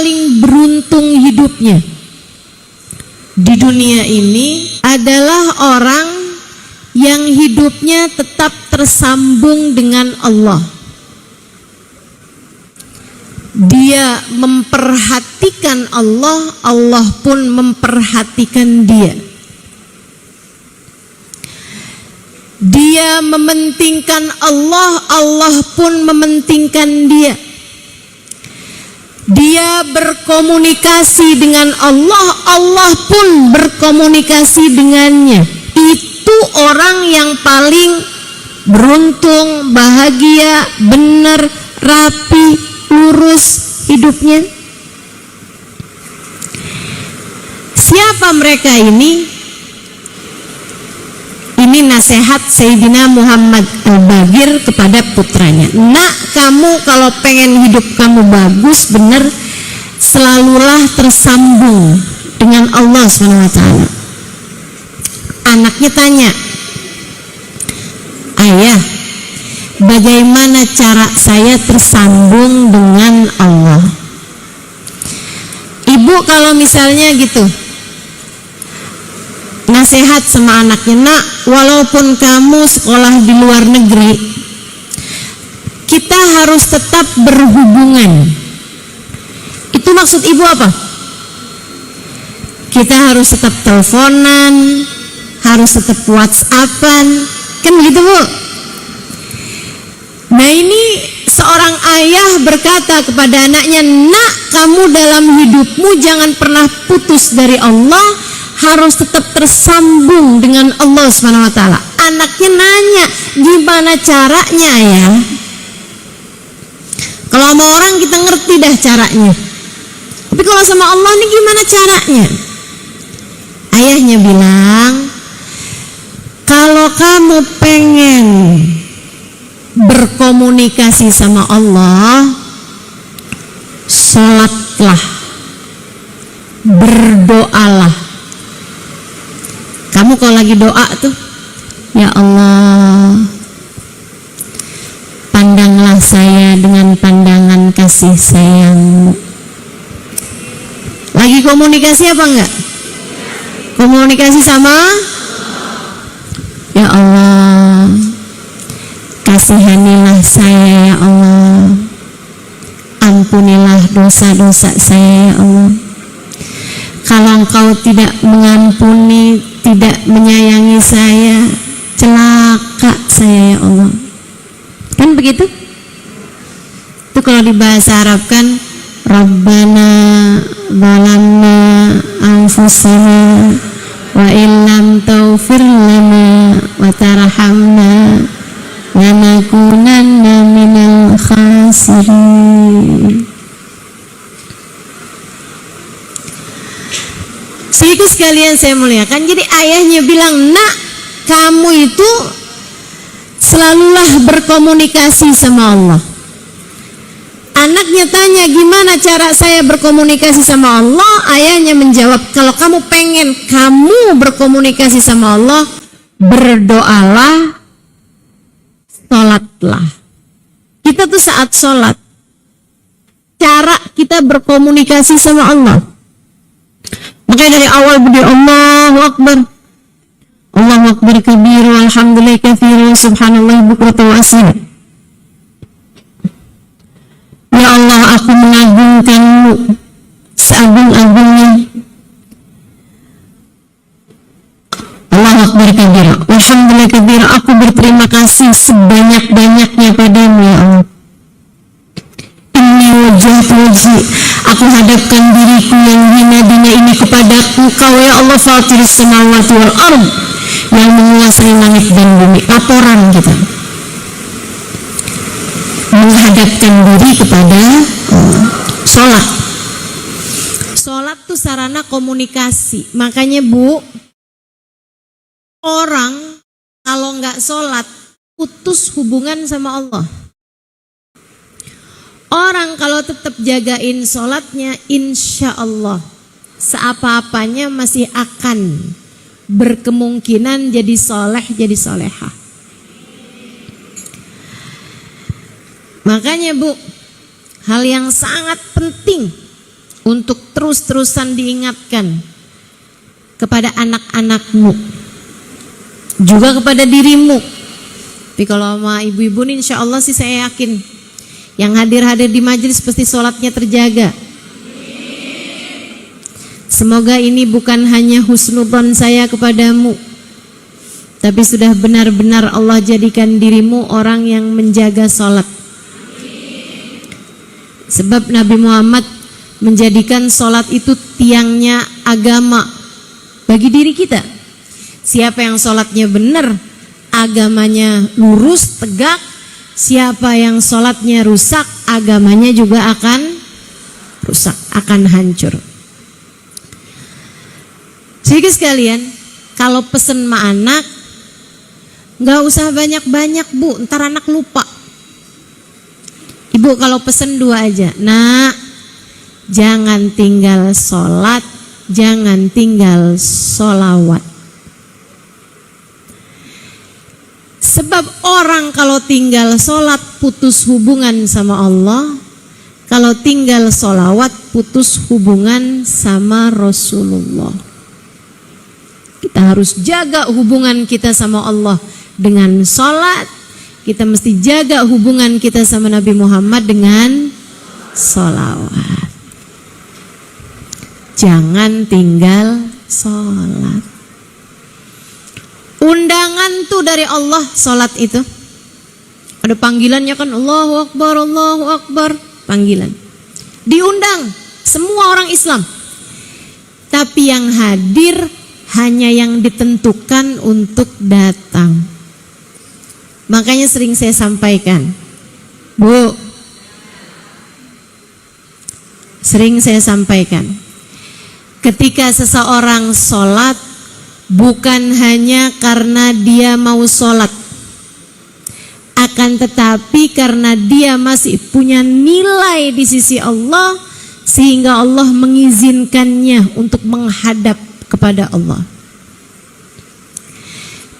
paling beruntung hidupnya di dunia ini adalah orang yang hidupnya tetap tersambung dengan Allah. Dia memperhatikan Allah, Allah pun memperhatikan dia. Dia mementingkan Allah, Allah pun mementingkan dia. Dia berkomunikasi dengan Allah, Allah pun berkomunikasi dengannya. Itu orang yang paling beruntung, bahagia, benar, rapi, lurus hidupnya. Siapa mereka ini? Ini nasihat Sayyidina Muhammad Al-Bagir kepada putranya. Nak, kamu kalau pengen hidup kamu bagus, benar, selalulah tersambung dengan Allah SWT. Anaknya tanya, ayah, bagaimana cara saya tersambung dengan Allah? Ibu kalau misalnya gitu nasihat sama anaknya, nak, walaupun kamu sekolah di luar negeri, kita harus tetap berhubungan. Itu maksud ibu apa? Kita harus tetap teleponan, harus tetap WhatsAppan, kan gitu Bu? Nah ini seorang ayah berkata kepada anaknya, nak, kamu dalam hidupmu jangan pernah putus dari Allah, harus tetap tersambung dengan Allah SWT. Anaknya nanya, gimana caranya ya? Kalau sama orang kita ngerti dah caranya, tapi kalau sama Allah ini gimana caranya? Ayahnya bilang, kalau kamu pengen berkomunikasi sama Allah, sholatlah, berdoalah. Kamu kalau lagi doa tuh, ya Allah, pandanglah saya dengan pandangan kasih sayang. Lagi komunikasi apa enggak? Komunikasi sama? Ya Allah, kasihanilah saya ya Allah, ampunilah dosa-dosa saya ya Allah. Kalau Engkau tidak mengampuni, tidak menyayangi saya, celaka saya ya Allah. Kan begitu? Itu kalau di bahasa Arab kan, Rabbana zalamna anfusana wa illam taghfir lana wa tarhamna lanakunanna minal khasirin. Ibu sekalian saya muliakan, jadi ayahnya bilang, nak, kamu itu selalulah berkomunikasi sama Allah. Anaknya tanya, gimana cara saya berkomunikasi sama Allah? Ayahnya menjawab, kalau kamu pengen kamu berkomunikasi sama Allah, berdoalah, sholatlah. Kita tuh saat sholat, cara kita berkomunikasi sama Allah. Makanya dari awal berdiri Allahu Akbar, Allahu Akbar kabiru, alhamdulillah katsiran, subhanallah bukratan wa asila. Ya Allah, aku mengagungkanmu seagung-agungnya. Allahu Akbar kabiru, alhamdulillah kabiru, aku berterima kasih sebanyak-banyaknya padamu ya Allah. Inni wajjahtu wajhi, aku hadapkan diriku yang hina dunia ini kepada Engkau ya Allah, fatiris samawati wal ardh, yang menguasai langit dan bumi. Laporan kita, menghadapkan diri kepada Allah. Sholat, sholat tuh sarana komunikasi. Makanya Bu, orang kalau nggak sholat putus hubungan sama Allah. Orang kalau tetap jagain sholatnya, insya Allah seapa-apanya masih akan berkemungkinan jadi soleh, jadi solehah. Makanya Bu, hal yang sangat penting untuk terus-terusan diingatkan kepada anak-anakmu, juga kepada dirimu. Tapi kalau sama ibu-ibu nih, insya Allah sih saya yakin yang hadir-hadir di majelis pasti sholatnya terjaga. Semoga ini bukan hanya husnudzon saya kepadamu, tapi sudah benar-benar Allah jadikan dirimu orang yang menjaga sholat. Sebab Nabi Muhammad menjadikan sholat itu tiangnya agama bagi diri kita. Siapa yang sholatnya benar, agamanya lurus, tegak. Siapa yang sholatnya rusak, agamanya juga akan rusak, akan hancur. Jadi sekalian, kalau pesen sama anak, gak usah banyak-banyak bu, ntar anak lupa. Ibu kalau pesen 2 aja. Nak, jangan tinggal sholat, jangan tinggal sholawat. Sebab orang kalau tinggal sholat putus hubungan sama Allah, kalau tinggal sholawat putus hubungan sama Rasulullah. Kita harus jaga hubungan kita sama Allah dengan sholat. Kita mesti jaga hubungan kita sama Nabi Muhammad dengan sholawat. Jangan tinggal sholat. Undangan tuh dari Allah sholat itu. Ada panggilannya kan, Allahu Akbar, Allahu Akbar. Panggilan. Diundang semua orang Islam. Tapi yang hadir hanya yang ditentukan untuk datang. Makanya sering saya sampaikan, Bu, sering saya sampaikan, ketika seseorang sholat, bukan hanya karena dia mau sholat, akan tetapi karena dia masih punya nilai di sisi Allah, sehingga Allah mengizinkannya untuk menghadap kepada Allah.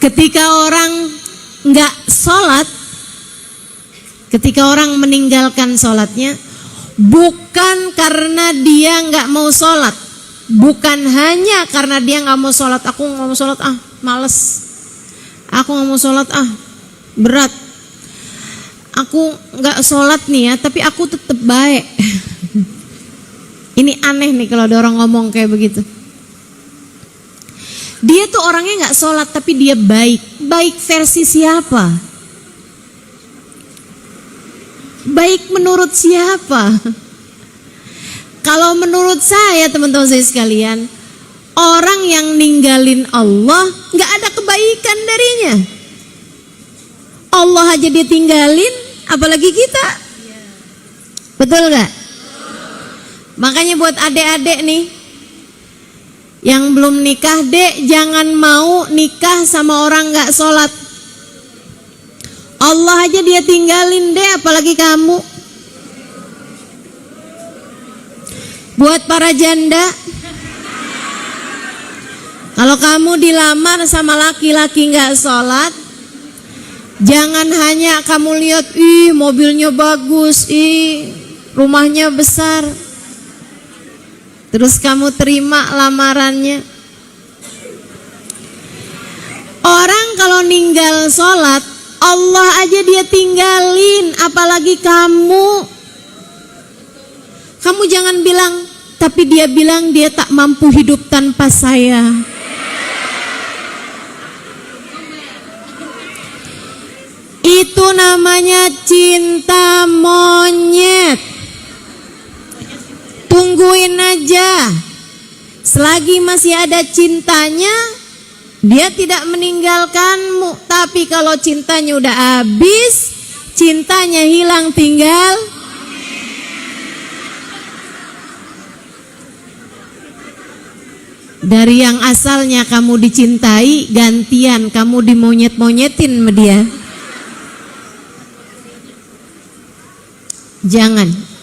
Ketika orang nggak sholat, ketika orang meninggalkan sholatnya, bukan karena dia nggak mau sholat, bukan hanya karena dia nggak mau sholat. Aku nggak mau sholat, males. Aku nggak mau sholat, berat. Aku nggak sholat nih ya, tapi aku tetap baik. Ini aneh nih kalau ada orang ngomong kayak begitu. Dia tuh orangnya nggak sholat tapi dia baik. Baik versi siapa? Baik menurut siapa? Kalau menurut saya, teman-teman saya sekalian, orang yang ninggalin Allah nggak ada kebaikan darinya. Allah aja dia tinggalin, apalagi kita. Betul nggak? Makanya buat adik-adik nih yang belum nikah, dek, jangan mau nikah sama orang gak sholat. Allah aja dia tinggalin, dek, apalagi kamu. Buat para janda, kalau kamu dilamar sama laki-laki gak sholat, jangan hanya kamu lihat, ih mobilnya bagus, ih rumahnya besar, terus kamu terima lamarannya. Orang kalau ninggal sholat, Allah aja dia tinggalin, apalagi kamu. Kamu jangan bilang, tapi dia bilang dia tak mampu hidup tanpa saya. Itu namanya cinta monyet. Tungguin aja. Selagi masih ada cintanya, dia tidak meninggalkanmu. Tapi kalau cintanya udah habis, cintanya hilang, tinggal dari yang asalnya kamu dicintai, gantian kamu dimonyet-monyetin sama dia.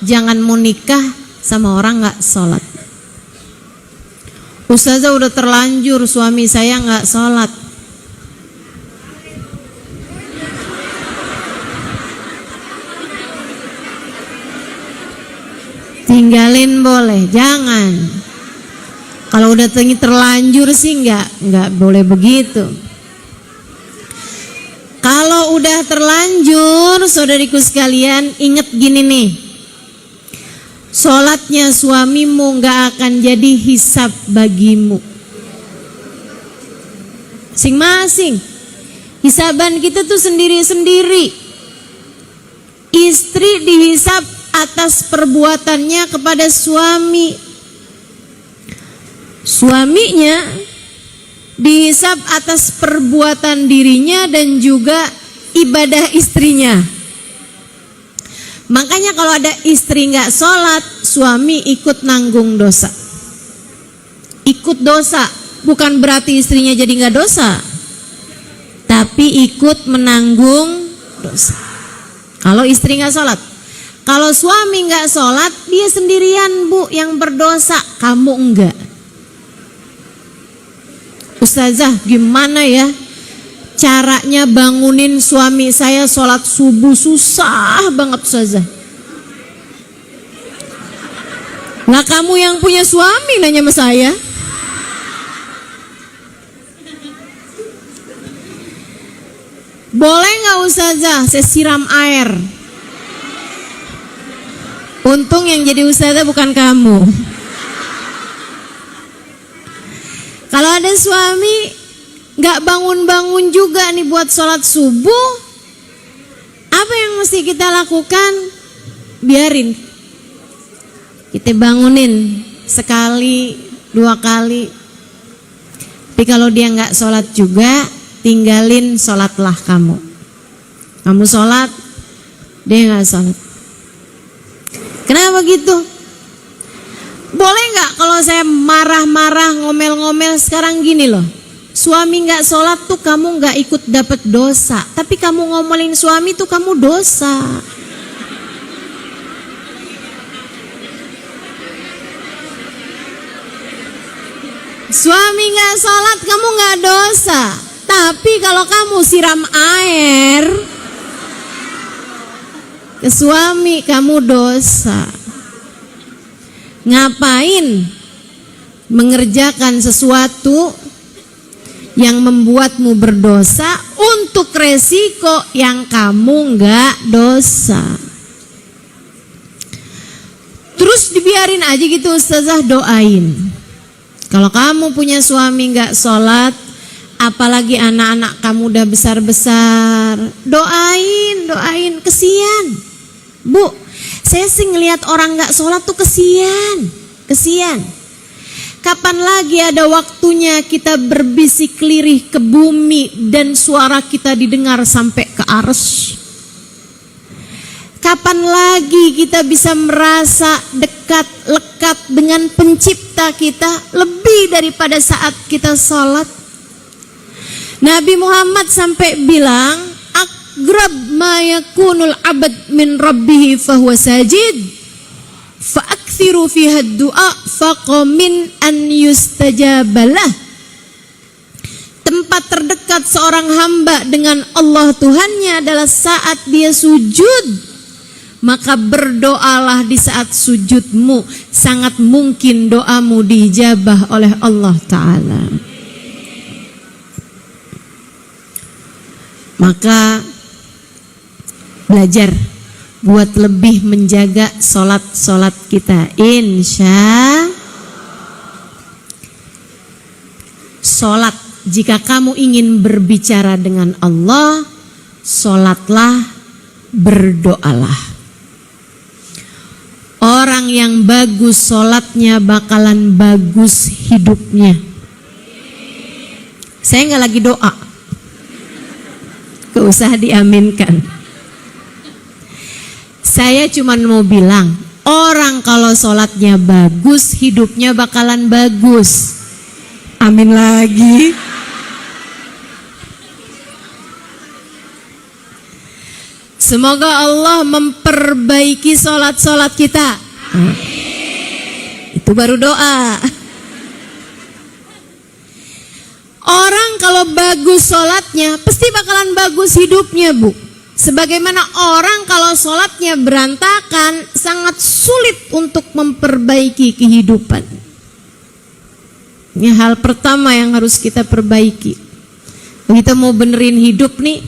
Jangan mau nikah sama orang gak sholat. Ustazah udah terlanjur suami saya gak sholat. tinggalin boleh, jangan. Kalau udah terlanjur sih nggak boleh begitu. Kalau udah terlanjur, saudariku sekalian, ingat gini nih. Sholatnya suamimu nggak akan jadi hisab bagimu. Masing-masing. Hisaban kita tuh sendiri-sendiri. Istri dihisab atas perbuatannya kepada suami. Suaminya dihisab atas perbuatan dirinya dan juga ibadah istrinya. Makanya kalau ada istri nggak sholat, suami ikut nanggung dosa. Ikut dosa, bukan berarti istrinya jadi nggak dosa, tapi ikut menanggung dosa. Kalau istri nggak sholat, kalau suami nggak sholat, dia sendirian bu yang berdosa, kamu enggak. Ustazah, gimana ya caranya bangunin suami saya sholat subuh? Susah banget Ustazah. Lah kamu yang punya suami nanya sama saya. Boleh nggak Ustazah saya siram air? Untung yang jadi Ustazah bukan kamu. Kalau ada suami nggak bangun-bangun juga nih buat sholat subuh, apa yang mesti kita lakukan? Biarin, kita bangunin sekali, 2 kali. Tapi kalau dia nggak sholat juga, tinggalin sholatlah kamu. Kamu sholat, dia nggak sholat. Kenapa gitu? Boleh nggak kalau saya marah-marah, ngomel-ngomel? Sekarang gini loh, suami nggak sholat tuh kamu nggak ikut dapat dosa, tapi kamu ngomelin suami tuh kamu dosa. Suami nggak sholat kamu nggak dosa, tapi kalau kamu siram air ke suami kamu dosa. Ngapain mengerjakan sesuatu yang membuatmu berdosa untuk resiko yang kamu nggak dosa? Terus dibiarin aja gitu Ustazah, doain. Kalau kamu punya suami nggak sholat, apalagi anak-anak kamu udah besar-besar, doain, kesian. Bu, saya sih ngelihat orang nggak sholat tuh kesian. Kapan lagi ada waktunya kita berbisik lirih ke bumi dan suara kita didengar sampai ke arsy? Kapan lagi kita bisa merasa dekat, lekat dengan pencipta kita lebih daripada saat kita sholat? Nabi Muhammad sampai bilang, "Aqrab ma yakunul abad min rabbihi fahuwa sajid, fa'akthiru fiha du'a faqamin an yustajabalah." Tempat terdekat seorang hamba dengan Allah Tuhannya adalah saat dia sujud. Maka berdoalah di saat sujudmu, sangat mungkin doamu diijabah oleh Allah Ta'ala. Maka belajar buat lebih menjaga sholat kita. Insya sholat, jika kamu ingin berbicara dengan Allah, sholatlah, berdoalah. Orang yang bagus sholatnya bakalan bagus hidupnya. Saya nggak lagi doa, gak usah diaminkan. Saya cuma mau bilang, orang kalau sholatnya bagus, hidupnya bakalan bagus. Amin lagi. Semoga Allah memperbaiki sholat-sholat kita. Itu baru doa. Orang kalau bagus sholatnya, pasti bakalan bagus hidupnya, Bu. Sebagaimana orang kalau sholatnya berantakan, sangat sulit untuk memperbaiki kehidupan. Ini hal pertama yang harus kita perbaiki. Kita mau benerin hidup nih,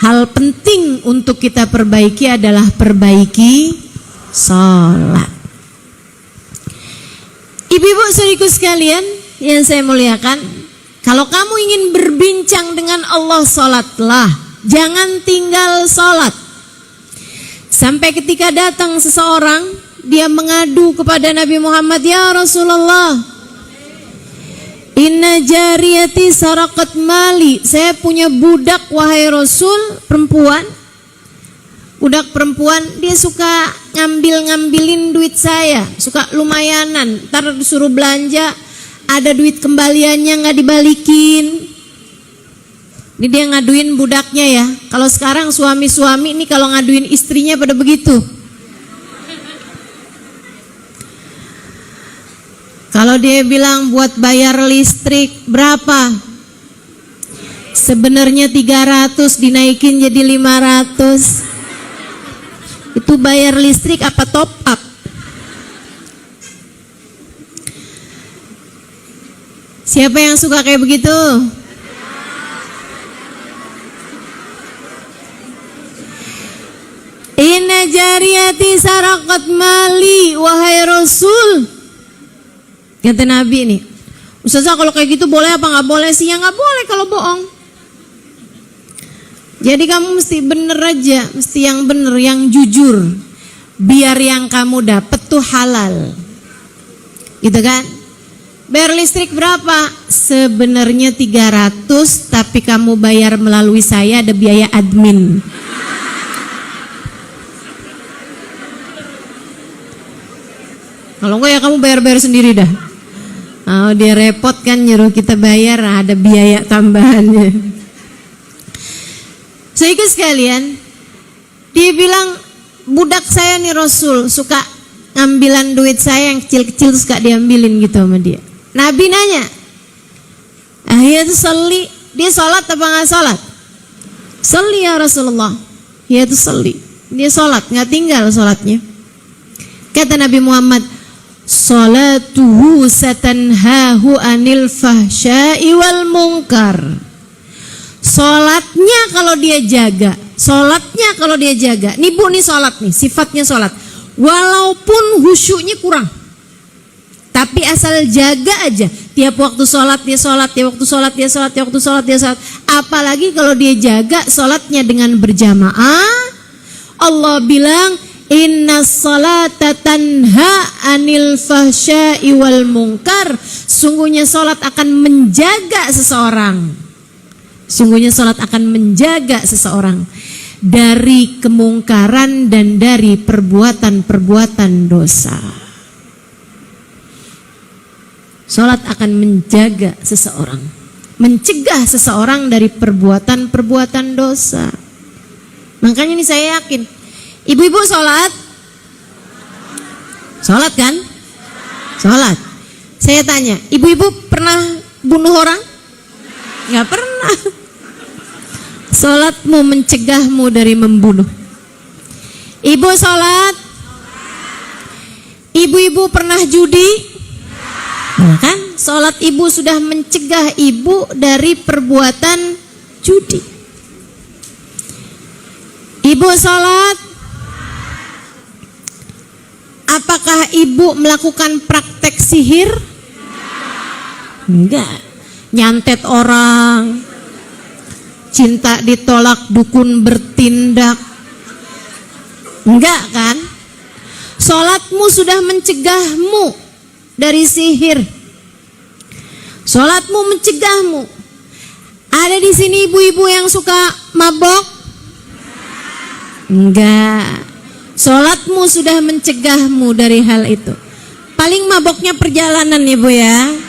hal penting untuk kita perbaiki adalah perbaiki sholat. Ibu-ibu saudariku sekalian yang saya muliakan, kalau kamu ingin berbincang dengan Allah, sholatlah. Jangan tinggal sholat. Sampai ketika datang seseorang, dia mengadu kepada Nabi Muhammad, "Ya Rasulullah, inna jariyati sarakat mali." Saya punya budak wahai Rasul, perempuan. Budak perempuan, dia suka ngambilin duit saya, suka lumayanan. Ntar disuruh belanja, ada duit kembaliannya nggak dibalikin. Ini dia ngaduin budaknya ya. Kalau sekarang suami-suami ini kalau ngaduin istrinya pada begitu. Kalau dia bilang buat bayar listrik berapa? Sebenarnya 300 dinaikin jadi 500. Itu bayar listrik apa top up? Siapa yang suka kayak begitu? Inna jariyati sarakat mali, wahai Rasul. Kata Nabi nih, Ustazah kalau kayak gitu boleh apa nggak boleh sih? Ya nggak boleh kalau bohong. Jadi kamu mesti bener aja, mesti yang bener, yang jujur. Biar yang kamu dapet tuh halal. Gitu kan? Bayar listrik berapa? Sebenarnya 300, tapi kamu bayar melalui saya, ada biaya admin. Kalau enggak ya kamu bayar-bayar sendiri dah. Oh, dia repot kan nyuruh kita bayar, ada biaya tambahannya. Sehingga sekalian, dia bilang budak saya nih Rasul suka ngambilan duit saya yang kecil-kecil suka diambilin gitu sama dia. Nabi nanya, "Ya itu sholli, dia sholat apa nggak sholat?" "Sholli ya Rasulullah." Ya itu sholli, dia sholat, nggak tinggal sholatnya. Kata Nabi Muhammad, "Salatuhu satanhahu anil fahsya'i wal munkar." Salatnya kalau dia jaga, salatnya kalau dia jaga. Nih Bu, nih salat nih, sifatnya salat. Walaupun khusyuknya kurang. Tapi asal jaga aja, tiap waktu salat dia salat, tiap waktu salat dia salat, tiap waktu salat dia salat. Apalagi kalau dia jaga salatnya dengan berjamaah. Allah bilang, "Inna salata tanha anil fahsya'i wal munkar." Sungguhnya salat akan menjaga seseorang. Sungguhnya salat akan menjaga seseorang dari kemungkaran dan dari perbuatan-perbuatan dosa. Salat akan menjaga seseorang, mencegah seseorang dari perbuatan-perbuatan dosa. Makanya ini saya yakin, ibu-ibu sholat? Sholat kan? Sholat. Saya tanya, ibu-ibu pernah bunuh orang? Gak pernah. Sholatmu mencegahmu dari membunuh. Ibu sholat? Ibu-ibu pernah judi? Nah kan, sholat ibu sudah mencegah ibu dari perbuatan judi. Ibu sholat? Apakah ibu melakukan praktek sihir? Enggak. Nyantet orang, cinta ditolak, dukun bertindak. Enggak kan? Sholatmu sudah mencegahmu dari sihir. Sholatmu mencegahmu. Ada di sini ibu-ibu yang suka mabok? Enggak. Sholatmu sudah mencegahmu dari hal itu. Paling maboknya perjalanan ibu ya.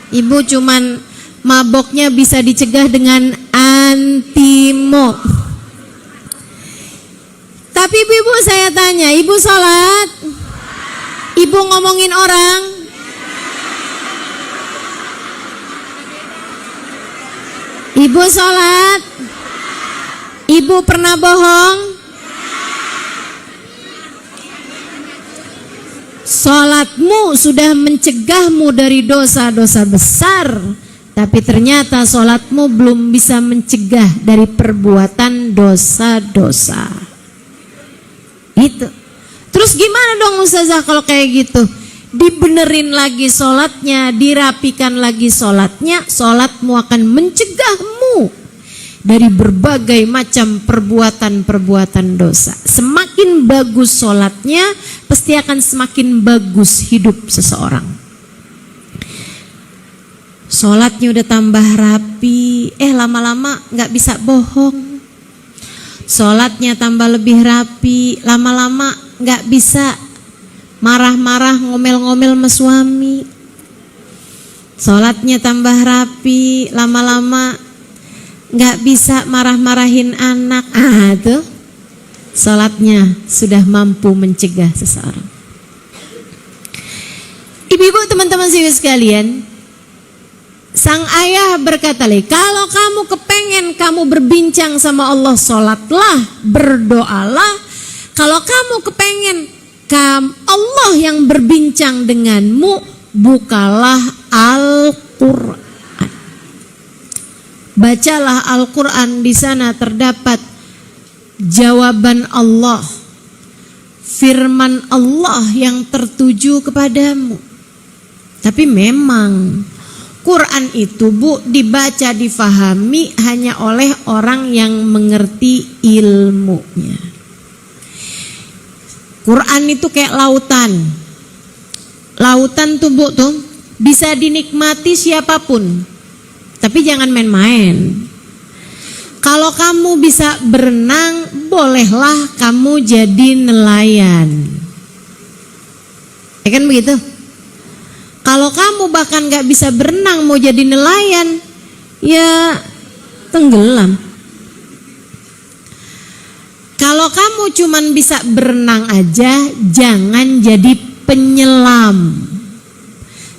Ibu cuman maboknya bisa dicegah dengan antimo. Tapi ibu saya tanya, ibu sholat? Ibu ngomongin orang? Ibu sholat? Ibu pernah bohong? Sholatmu sudah mencegahmu dari dosa-dosa besar, tapi ternyata sholatmu belum bisa mencegah dari perbuatan dosa-dosa. Itu. Terus gimana dong Ustazah kalau kayak gitu? Dibenerin lagi sholatnya, dirapikan lagi sholatnya, sholatmu akan mencegahmu dari berbagai macam perbuatan-perbuatan dosa. Semakin bagus sholatnya, pasti akan semakin bagus hidup seseorang. Sholatnya udah tambah rapi, lama-lama gak bisa bohong. Sholatnya tambah lebih rapi, lama-lama gak bisa marah-marah, ngomel-ngomel sama suami. Sholatnya tambah rapi, lama-lama nggak bisa marah-marahin anak. Tuh sholatnya sudah mampu mencegah seseorang. Ibu-ibu, teman-teman sekalian, sang ayah berkata lagi, kalau kamu kepengen kamu berbincang sama Allah, sholatlah, berdoalah. Kalau kamu kepengen Allah yang berbincang denganmu, bukalah Al-Quran. Bacalah Al-Quran, di sana terdapat jawaban Allah, firman Allah yang tertuju kepadamu. Tapi memang Quran itu dibaca, difahami hanya oleh orang yang mengerti ilmunya. Quran itu kayak lautan. Lautan tuh bisa dinikmati siapapun. Tapi jangan main-main. Kalau kamu bisa berenang, bolehlah kamu jadi nelayan. Ya kan begitu? Kalau kamu bahkan gak bisa berenang mau jadi nelayan, ya tenggelam. Kalau kamu cuman bisa berenang aja, jangan jadi penyelam.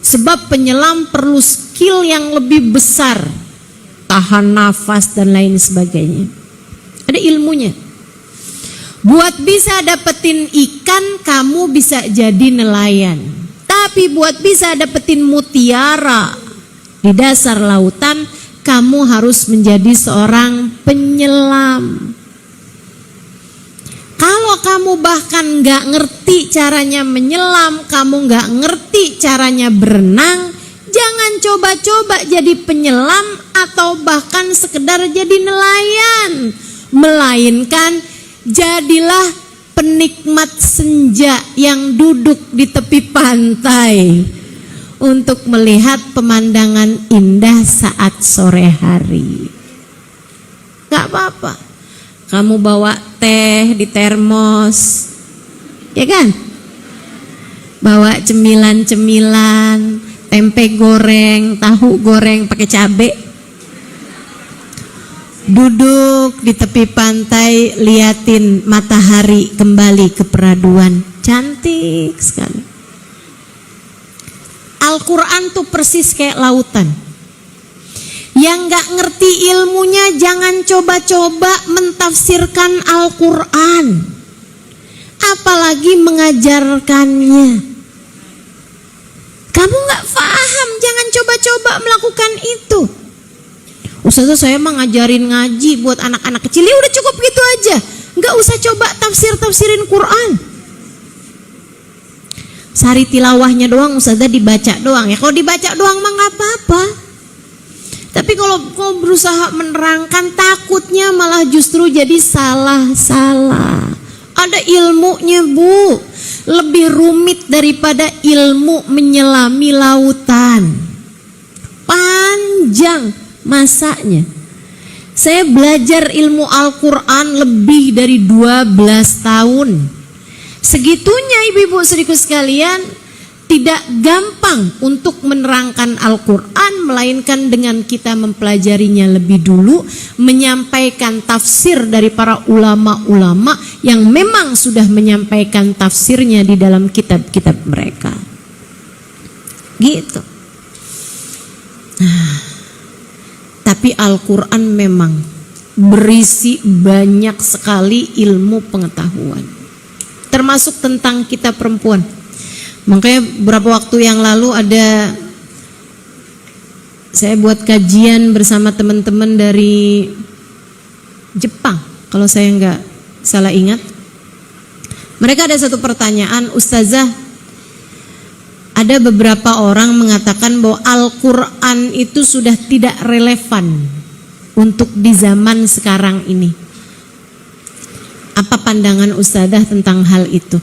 Sebab penyelam perlu skill yang lebih besar, tahan nafas dan lain sebagainya. Ada ilmunya. Buat bisa dapetin ikan, kamu bisa jadi nelayan. Tapi buat bisa dapetin mutiara di dasar lautan, kamu harus menjadi seorang penyelam. Kalau kamu bahkan gak ngerti caranya menyelam, kamu gak ngerti caranya berenang, jangan coba-coba jadi penyelam atau bahkan sekedar jadi nelayan. Melainkan jadilah penikmat senja yang duduk di tepi pantai untuk melihat pemandangan indah saat sore hari. Gak apa-apa kamu bawa teh di termos, ya kan? Bawa cemilan-cemilan, tempe goreng, tahu goreng pakai cabai. Duduk di tepi pantai, liatin matahari kembali ke peraduan. Cantik sekali. Al-Quran tuh persis kayak lautan. Yang gak ngerti ilmunya jangan coba-coba mentafsirkan Al-Quran, apalagi mengajarkannya. Kamu gak paham, jangan coba-coba melakukan itu. Ustazah, saya mah ngajarin ngaji buat anak-anak kecil, ya udah cukup gitu aja. Gak usah coba tafsirin Quran. Sari tilawahnya doang, Ustazah dibaca doang. Ya kalau dibaca doang mah gak apa-apa. Tapi kalau kau berusaha menerangkan, takutnya malah justru jadi salah-salah. Ada ilmunya, Bu. Lebih rumit daripada ilmu menyelami lautan. Panjang masanya. Saya belajar ilmu Al-Quran lebih dari 12 tahun. Segitunya ibu-ibu saudaraku sekalian, tidak gampang untuk menerangkan Al-Quran, melainkan dengan kita mempelajarinya lebih dulu, menyampaikan tafsir dari para ulama-ulama yang memang sudah menyampaikan tafsirnya di dalam kitab-kitab mereka. Gitu. Nah, tapi Al-Quran memang berisi banyak sekali ilmu pengetahuan, termasuk tentang kita perempuan. Makanya beberapa waktu yang lalu saya buat kajian bersama teman-teman dari Jepang, kalau saya nggak salah ingat. Mereka ada satu pertanyaan, Ustazah, ada beberapa orang mengatakan bahwa Al-Quran itu sudah tidak relevan untuk di zaman sekarang ini. Apa pandangan Ustazah tentang hal itu?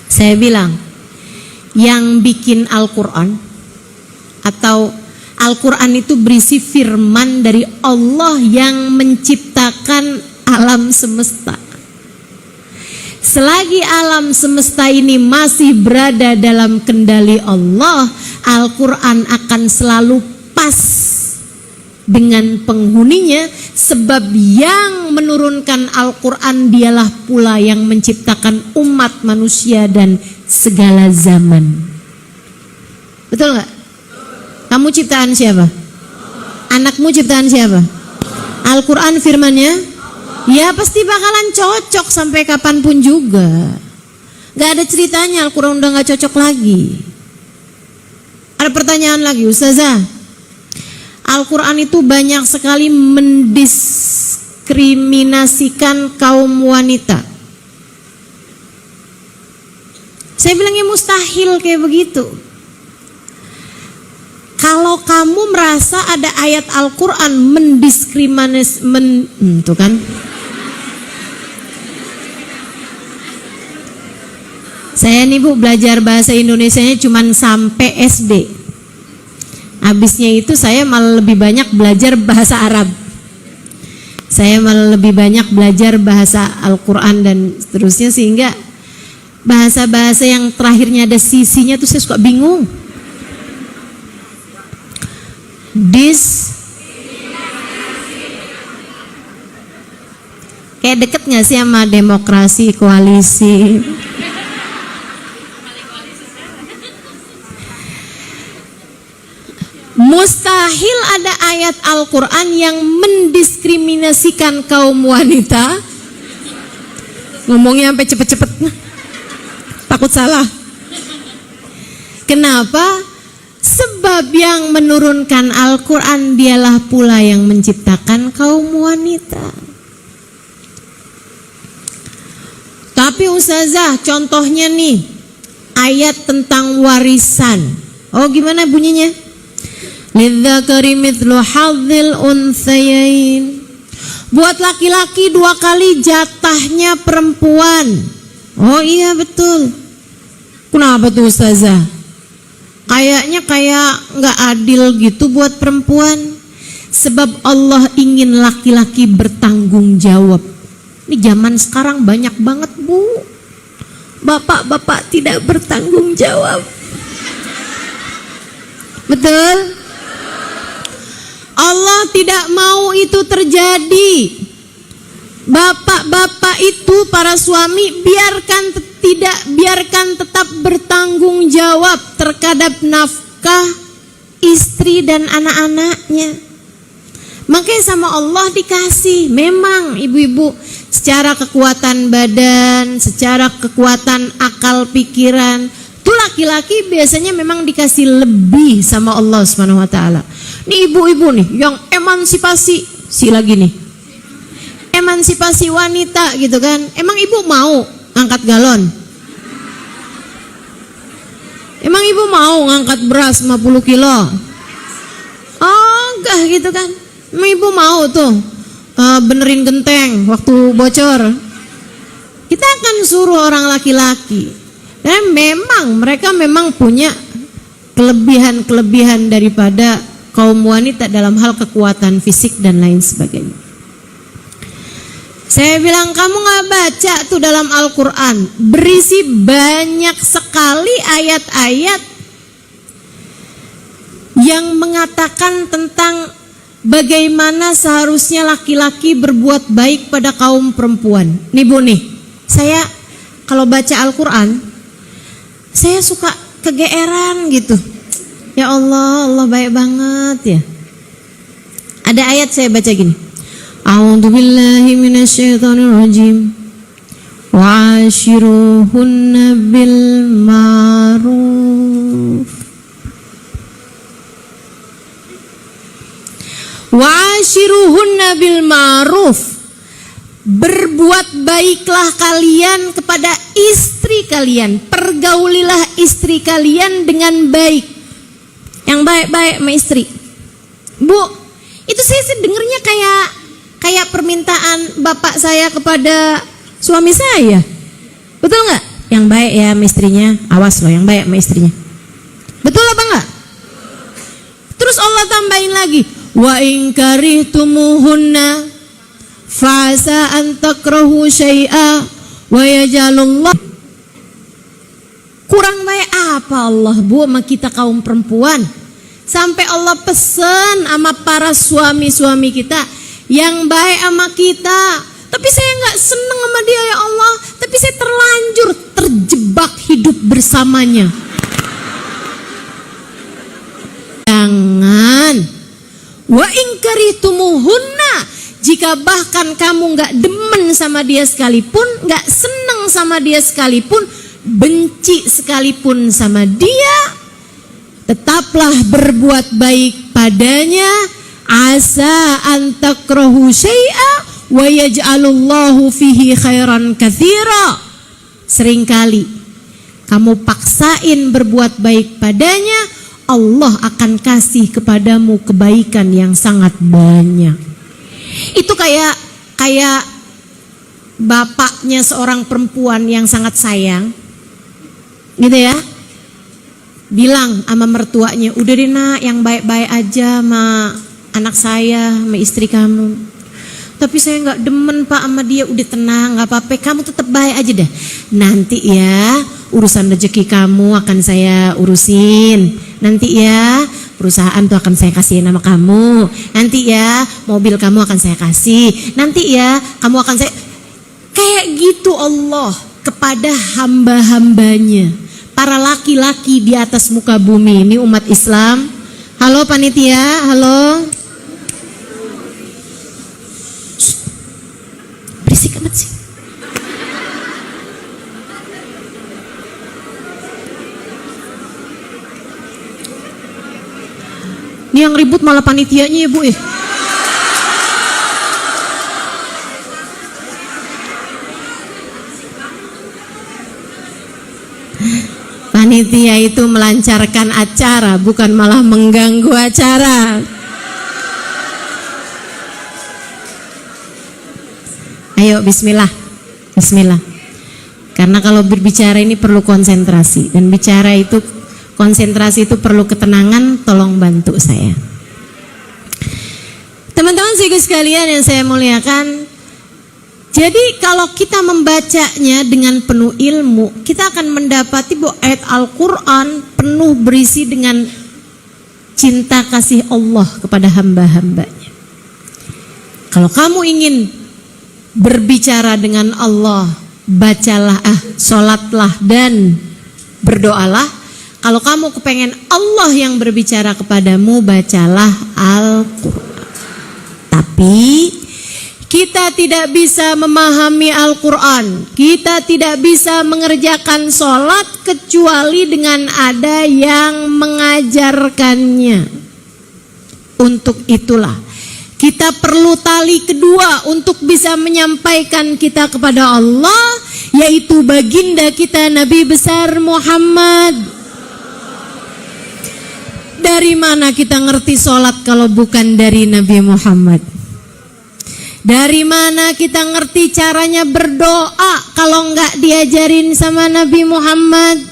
Saya bilang, yang bikin Al-Quran atau Al-Quran itu berisi firman dari Allah yang menciptakan alam semesta. Selagi alam semesta ini masih berada dalam kendali Allah, Al-Quran akan selalu pas dengan penghuninya, sebab yang menurunkan Al-Quran dialah pula yang menciptakan umat manusia dan segala zaman. Betul gak? Kamu ciptaan siapa? Anakmu ciptaan siapa? Al-Quran firmannya? Ya pasti bakalan cocok sampai kapanpun juga. Gak ada ceritanya Al-Quran udah gak cocok lagi. Ada pertanyaan lagi, Ustazah, Al-Quran itu banyak sekali mendiskriminasikan kaum wanita. Saya bilangnya mustahil kayak begitu. Kalau kamu merasa ada ayat Al-Quran mendiskriminasi, tuh kan? Saya nih Bu belajar bahasa Indonesianya cuman sampai SD. Habisnya itu saya malah lebih banyak belajar bahasa Arab. Saya malah lebih banyak belajar bahasa Al-Quran dan seterusnya, sehingga bahasa-bahasa yang terakhirnya ada sisinya tuh saya suka bingung. Kayak deket gak sih sama demokrasi, koalisi? Mustahil ada ayat Al-Quran yang mendiskriminasikan kaum wanita. Ngomongnya sampai cepet-cepet, takut salah. Kenapa? Sebab yang menurunkan Al-Quran dialah pula yang menciptakan kaum wanita. Tapi Ustazah, contohnya nih ayat tentang warisan. Oh gimana bunyinya? Lidzakari mithlu hadzil unthayain. Buat laki-laki 2 kali jatahnya perempuan. Oh iya betul. Kenapa tuh Ustazah? Kayaknya kayak nggak adil gitu buat perempuan. Sebab Allah ingin laki-laki bertanggung jawab. Ini zaman sekarang banyak banget Bu, bapak-bapak tidak bertanggung jawab. Betul? Allah tidak mau itu terjadi. Bapak-bapak itu, para suami, biarkan tetap bertanggung jawab terhadap nafkah istri dan anak-anaknya. Makanya sama Allah dikasih. Memang ibu-ibu secara kekuatan badan, secara kekuatan akal pikiran, tuh laki-laki biasanya memang dikasih lebih sama Allah Subhanahu wa taala. Nih ibu-ibu nih yang emansipasi, emansipasi wanita gitu kan. Emang ibu mau ngangkat galon? Emang ibu mau ngangkat beras 50 kilo? Oh enggak gitu kan. Emang ibu mau tuh benerin genteng waktu bocor? Kita akan suruh orang laki-laki. Dan memang mereka memang punya kelebihan-kelebihan daripada kaum wanita dalam hal kekuatan fisik dan lain sebagainya. Saya bilang kamu gak baca tuh dalam Al-Quran, berisi banyak sekali ayat-ayat yang mengatakan tentang bagaimana seharusnya laki-laki berbuat baik pada kaum perempuan. Nih Bu nih, saya kalau baca Al-Quran, saya suka kegeeran gitu. Ya Allah, Allah baik banget ya. Ada ayat saya baca gini. A'udzu billahi minasyaitonir rajim. Wa'ashiruhunna bil ma'ruf. Wa'ashiruhunna bil ma'ruf. Berbuat baiklah kalian kepada istri kalian. Pergaulilah istri kalian dengan baik. Yang baik-baik sama istri. Bu, itu saya dengernya kayak permintaan bapak saya kepada suami saya. Betul nggak? Yang baik ya sama istrinya. Awas loh, yang baik sama istrinya. Betul apa enggak? Terus Allah tambahin lagi, wa in karihtumuhunna fa'asa an takrahu syai'a wa yaj'alullah. Kurang baik apa Allah, Bu, sama kita kaum perempuan? Sampai Allah pesen sama para suami-suami kita yang baik sama kita. Tapi saya nggak seneng sama dia ya Allah. Tapi saya terlanjur terjebak hidup bersamanya. Jangan. Wa in karihtumuhunna, jika bahkan kamu nggak demen sama dia sekalipun, nggak seneng sama dia sekalipun, benci sekalipun sama dia, tetaplah berbuat baik padanya. Asa an takrahu syai'a wa yaj'alullahu fihi khairan katsira. Seringkali kamu paksain berbuat baik padanya, Allah akan kasih kepadamu kebaikan yang sangat banyak. Itu kayak bapaknya seorang perempuan yang sangat sayang, gitu ya, bilang sama mertuanya, udah deh nak, yang baik-baik aja sama anak saya, sama istri kamu. Tapi saya nggak demen pak sama dia. Udah tenang, nggak apa-apa, kamu tetap baik aja deh. Nanti ya urusan rezeki kamu akan saya urusin. Nanti ya perusahaan tuh akan saya kasih nama kamu. Nanti ya mobil kamu akan saya kasih. Nanti ya kamu akan saya. Kayak gitu Allah kepada hamba-hambanya, para laki-laki di atas muka bumi ini, umat Islam. Halo panitia, halo. Berisik amat sih. Ini yang ribut malah panitianya ya Bu ya. Panitia itu melancarkan acara, bukan malah mengganggu acara. Ayo bismillah. Bismillah. Karena kalau berbicara ini perlu konsentrasi, dan bicara itu, konsentrasi itu perlu ketenangan. Tolong bantu saya. Teman-teman sekalian yang saya muliakan, jadi kalau kita membacanya dengan penuh ilmu, kita akan mendapati bahwa ayat Al-Quran penuh berisi dengan cinta kasih Allah kepada hamba-hambanya. Kalau kamu ingin berbicara dengan Allah, bacalah, sholatlah dan berdoalah. Kalau kamu kepengen Allah yang berbicara kepadamu, bacalah Al-Quran. Tapi kita tidak bisa memahami Al-Quran, kita tidak bisa mengerjakan sholat kecuali dengan ada yang mengajarkannya. Untuk itulah kita perlu tali kedua untuk bisa menyampaikan kita kepada Allah, yaitu baginda kita Nabi besar Muhammad. Dari mana kita ngerti sholat kalau bukan dari Nabi Muhammad? Dari mana kita ngerti caranya berdoa kalau enggak diajarin sama Nabi Muhammad?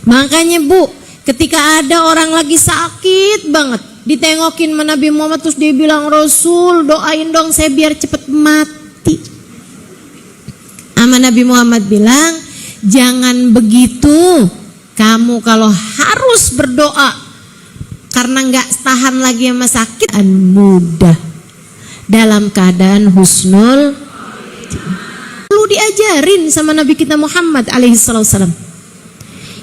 Makanya Bu, ketika ada orang lagi sakit banget, ditengokin sama Nabi Muhammad, terus dia bilang, Rasul doain dong saya biar cepet mati. Sama Nabi Muhammad bilang, jangan begitu. Kamu kalau harus berdoa karena enggak tahan lagi sama sakit, dan mudah dalam keadaan husnul, perlu diajarin sama Nabi kita Muhammad alaihissalam.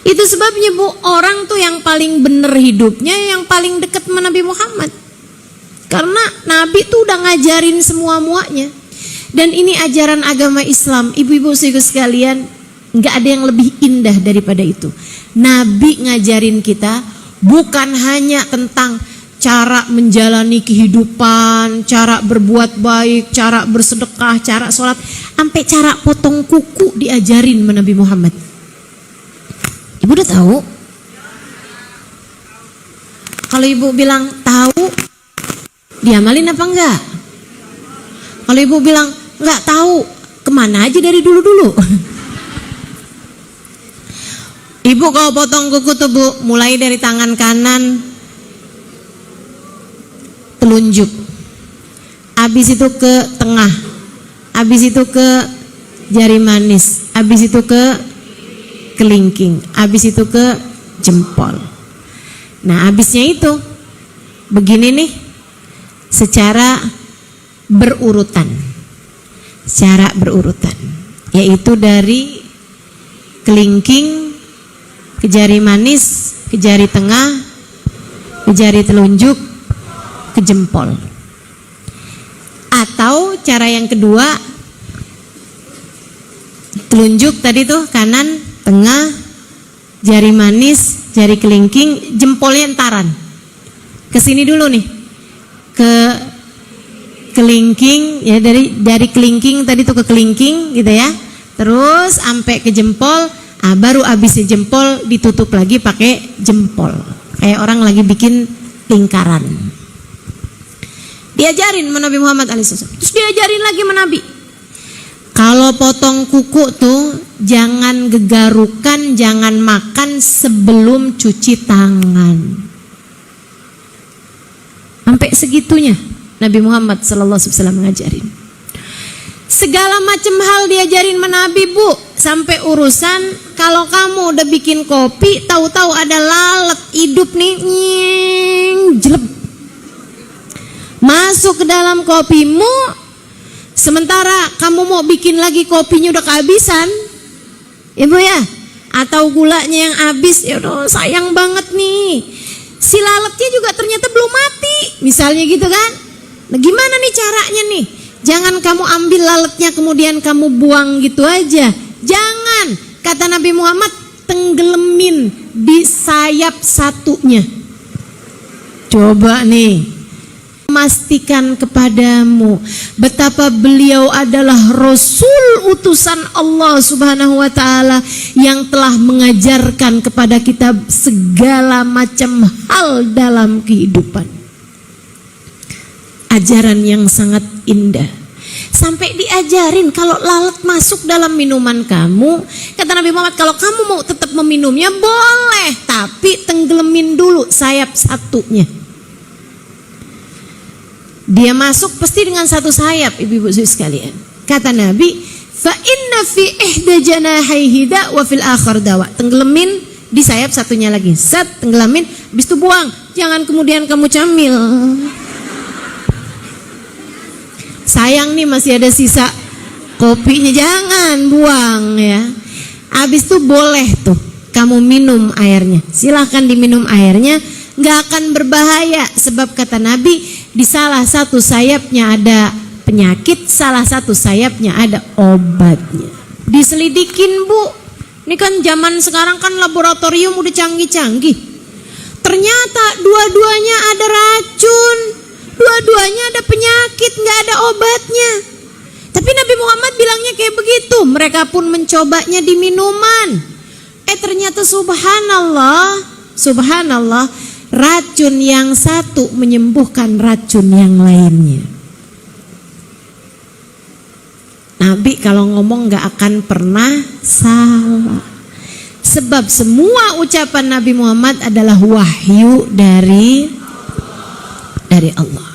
Itu sebabnya Bu, orang tuh yang paling bener hidupnya yang paling dekat sama Nabi Muhammad. Karena Nabi tuh udah ngajarin semua-muanya. Dan ini ajaran agama Islam, ibu-ibu sekalian, nggak ada yang lebih indah daripada itu. Nabi ngajarin kita bukan hanya tentang cara menjalani kehidupan, cara berbuat baik, cara bersedekah, cara sholat, sampai cara potong kuku diajarin sama Nabi Muhammad. Ibu udah tahu? Kalau ibu bilang tahu, diamalin apa enggak? Kalau ibu bilang enggak tahu, kemana aja dari dulu-dulu? Ibu kalau potong kuku tuh Bu, mulai dari tangan kanan telunjuk, habis itu ke tengah, habis itu ke jari manis, habis itu ke kelingking, habis itu ke jempol. Nah habisnya itu begini nih, secara berurutan, yaitu dari kelingking ke jari manis, ke jari tengah, ke jari telunjuk, ke jempol. Atau cara yang kedua, telunjuk tadi tuh kanan, tengah, jari manis, jari kelingking, jempolnya entaran. Kesini dulu nih, ke kelingking ya, dari kelingking tadi tuh ke kelingking gitu ya. Terus sampai ke jempol, baru abisnya jempol ditutup lagi pakai jempol. Kayak orang lagi bikin lingkaran. Diajarin sama Nabi Muhammad alaihissalam. Terus diajarin lagi sama Nabi. Kalau potong kuku tuh jangan gegarukan, jangan makan sebelum cuci tangan. Sampai segitunya Nabi Muhammad sallallahu alaihi wasallam ngajarin. Segala macam hal diajarin sama Nabi Bu, sampai urusan kalau kamu udah bikin kopi, tahu-tahu ada lalat hidup nih, jelek, masuk ke dalam kopimu, sementara kamu mau bikin lagi kopinya udah kehabisan, ibu ya, atau gulanya yang habis, ya udah sayang banget nih, si lalatnya juga ternyata belum mati, misalnya gitu kan. Nah gimana nih caranya nih? Jangan kamu ambil lalatnya kemudian kamu buang gitu aja. Jangan, kata Nabi Muhammad, tenggelamin di sayap satunya. Coba nih, memastikan kepadamu betapa beliau adalah Rasul utusan Allah Subhanahu wa ta'ala yang telah mengajarkan kepada kita segala macam hal dalam kehidupan. Ajaran yang sangat indah. Sampai diajarin kalau lalat masuk dalam minuman kamu, kata Nabi Muhammad, kalau kamu mau tetap meminumnya boleh, tapi tenggelamin dulu sayap satunya. Dia masuk pasti dengan satu sayap, ibu-ibu sekalian. Kata Nabi, fa inna fi ihda janahaihi da wa fil akhar dawa. Tenggelamin di sayap satunya lagi. Set, tenggelamin, habis itu buang. Jangan kemudian kamu camil. Sayang nih masih ada sisa kopinya, jangan buang ya. Habis itu boleh tuh kamu minum airnya. Silahkan diminum airnya, nggak akan berbahaya. Sebab kata Nabi, di salah satu sayapnya ada penyakit, salah satu sayapnya ada obatnya. Diselidikin Bu. Ini kan zaman sekarang kan laboratorium udah canggih-canggih. Ternyata dua-duanya ada racun. Dua-duanya ada penyakit, nggak ada obatnya. Tapi Nabi Muhammad bilangnya kayak begitu. Mereka pun mencobanya di minuman. Ternyata subhanallah, racun yang satu menyembuhkan racun yang lainnya. Nabi kalau ngomong nggak akan pernah salah. Sebab semua ucapan Nabi Muhammad adalah wahyu dari Allah.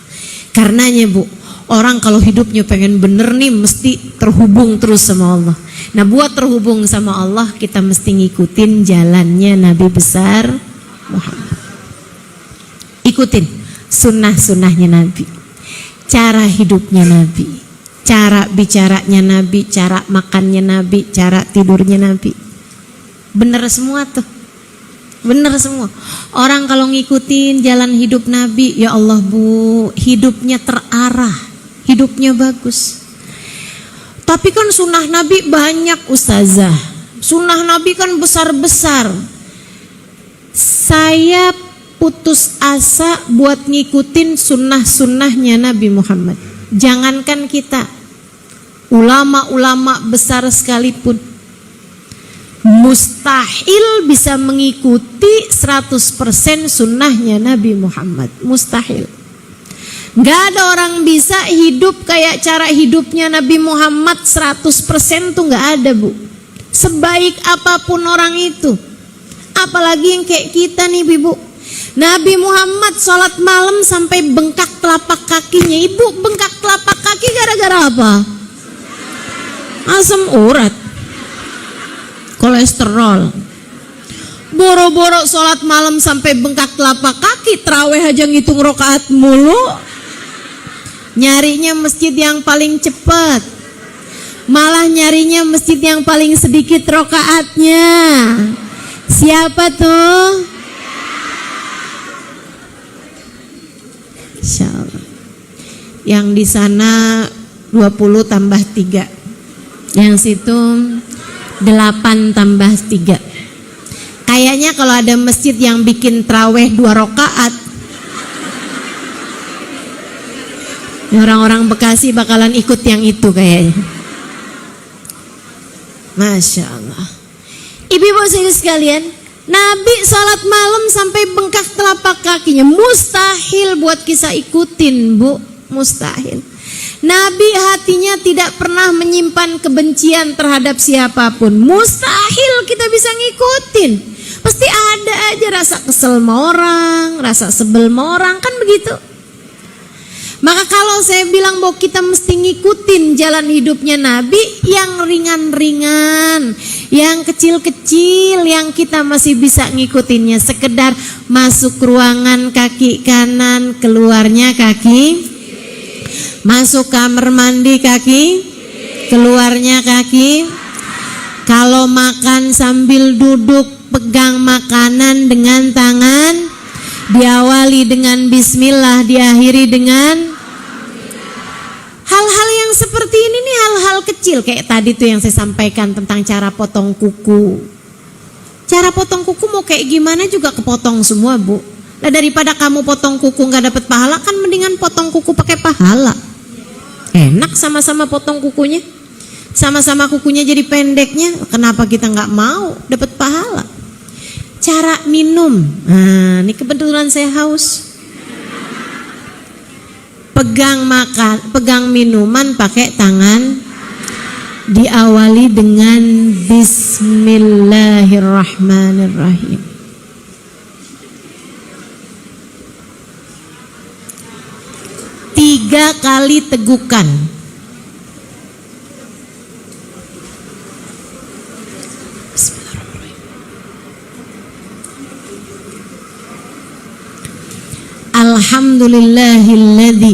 Karenanya Bu, orang kalau hidupnya pengen bener nih mesti terhubung terus sama Allah. Nah buat terhubung sama Allah kita mesti ngikutin jalannya Nabi besar Muhammad. Ikutin sunnah-sunnahnya Nabi, cara hidupnya Nabi, cara bicaranya Nabi, cara makannya Nabi, cara tidurnya Nabi. Bener semua tuh. Bener semua. Orang kalau ngikutin jalan hidup Nabi, ya Allah Bu, hidupnya terarah, hidupnya bagus. Tapi kan sunnah Nabi banyak ustazah. Sunnah Nabi kan besar-besar. Saya putus asa buat ngikutin sunnah-sunnahnya Nabi Muhammad. Jangankan kita, ulama-ulama besar sekalipun mustahil bisa mengikuti 100% sunnahnya Nabi Muhammad. Mustahil. Gak ada orang bisa hidup kayak cara hidupnya Nabi Muhammad 100% tuh gak ada Bu. Sebaik apapun orang itu, apalagi yang kayak kita nih Bu. Nabi Muhammad sholat malam sampai bengkak telapak kakinya. Ibu bengkak telapak kaki gara-gara apa? Asam urat, kolesterol. Boro-boro sholat malam sampai bengkak telapak kaki, tarawih aja ngitung rokaat mulu. Nyarinya masjid yang paling cepat, malah nyarinya masjid yang paling sedikit rokaatnya. Siapa tuh? Insyaallah. Yang di sana 20 tambah 3, yang situ 8 tambah 3. Kayaknya kalau ada masjid yang bikin tarawih 2 rakaat, orang-orang Bekasi bakalan ikut yang itu kayaknya. Masya Allah. Ibu-ibu sekalian, Nabi salat malam sampai bengkak telapak kakinya. Mustahil buat kita ikutin Bu, mustahil. Nabi hatinya tidak pernah menyimpan kebencian terhadap siapapun. Mustahil kita bisa ngikutin. Pasti ada aja rasa kesel sama orang, rasa sebel sama orang, kan begitu. Maka kalau saya bilang bahwa kita mesti ngikutin jalan hidupnya Nabi, yang ringan-ringan, yang kecil-kecil, yang kita masih bisa ngikutinnya. Sekedar masuk ruangan kaki kanan, keluarnya kaki, masuk kamar mandi kaki, keluarnya kaki. Kalau makan sambil duduk, pegang makanan dengan tangan, diawali dengan bismillah, diakhiri dengan hal-hal yang seperti ini nih, hal-hal kecil. Kayak tadi tuh yang saya sampaikan tentang cara potong kuku. Cara potong kuku mau kayak gimana juga kepotong semua Bu. Nah, daripada kamu potong kuku gak dapat pahala, kan mendingan potong kuku pakai pahala. Enak sama-sama potong kukunya, sama-sama kukunya jadi pendeknya. Kenapa kita gak mau dapat pahala? Cara minum, nah ini kebetulan saya haus. Pegang minuman pakai tangan, diawali dengan bismillahirrahmanirrahim. Tiga kali tegukan. Alhamdulillahilladzi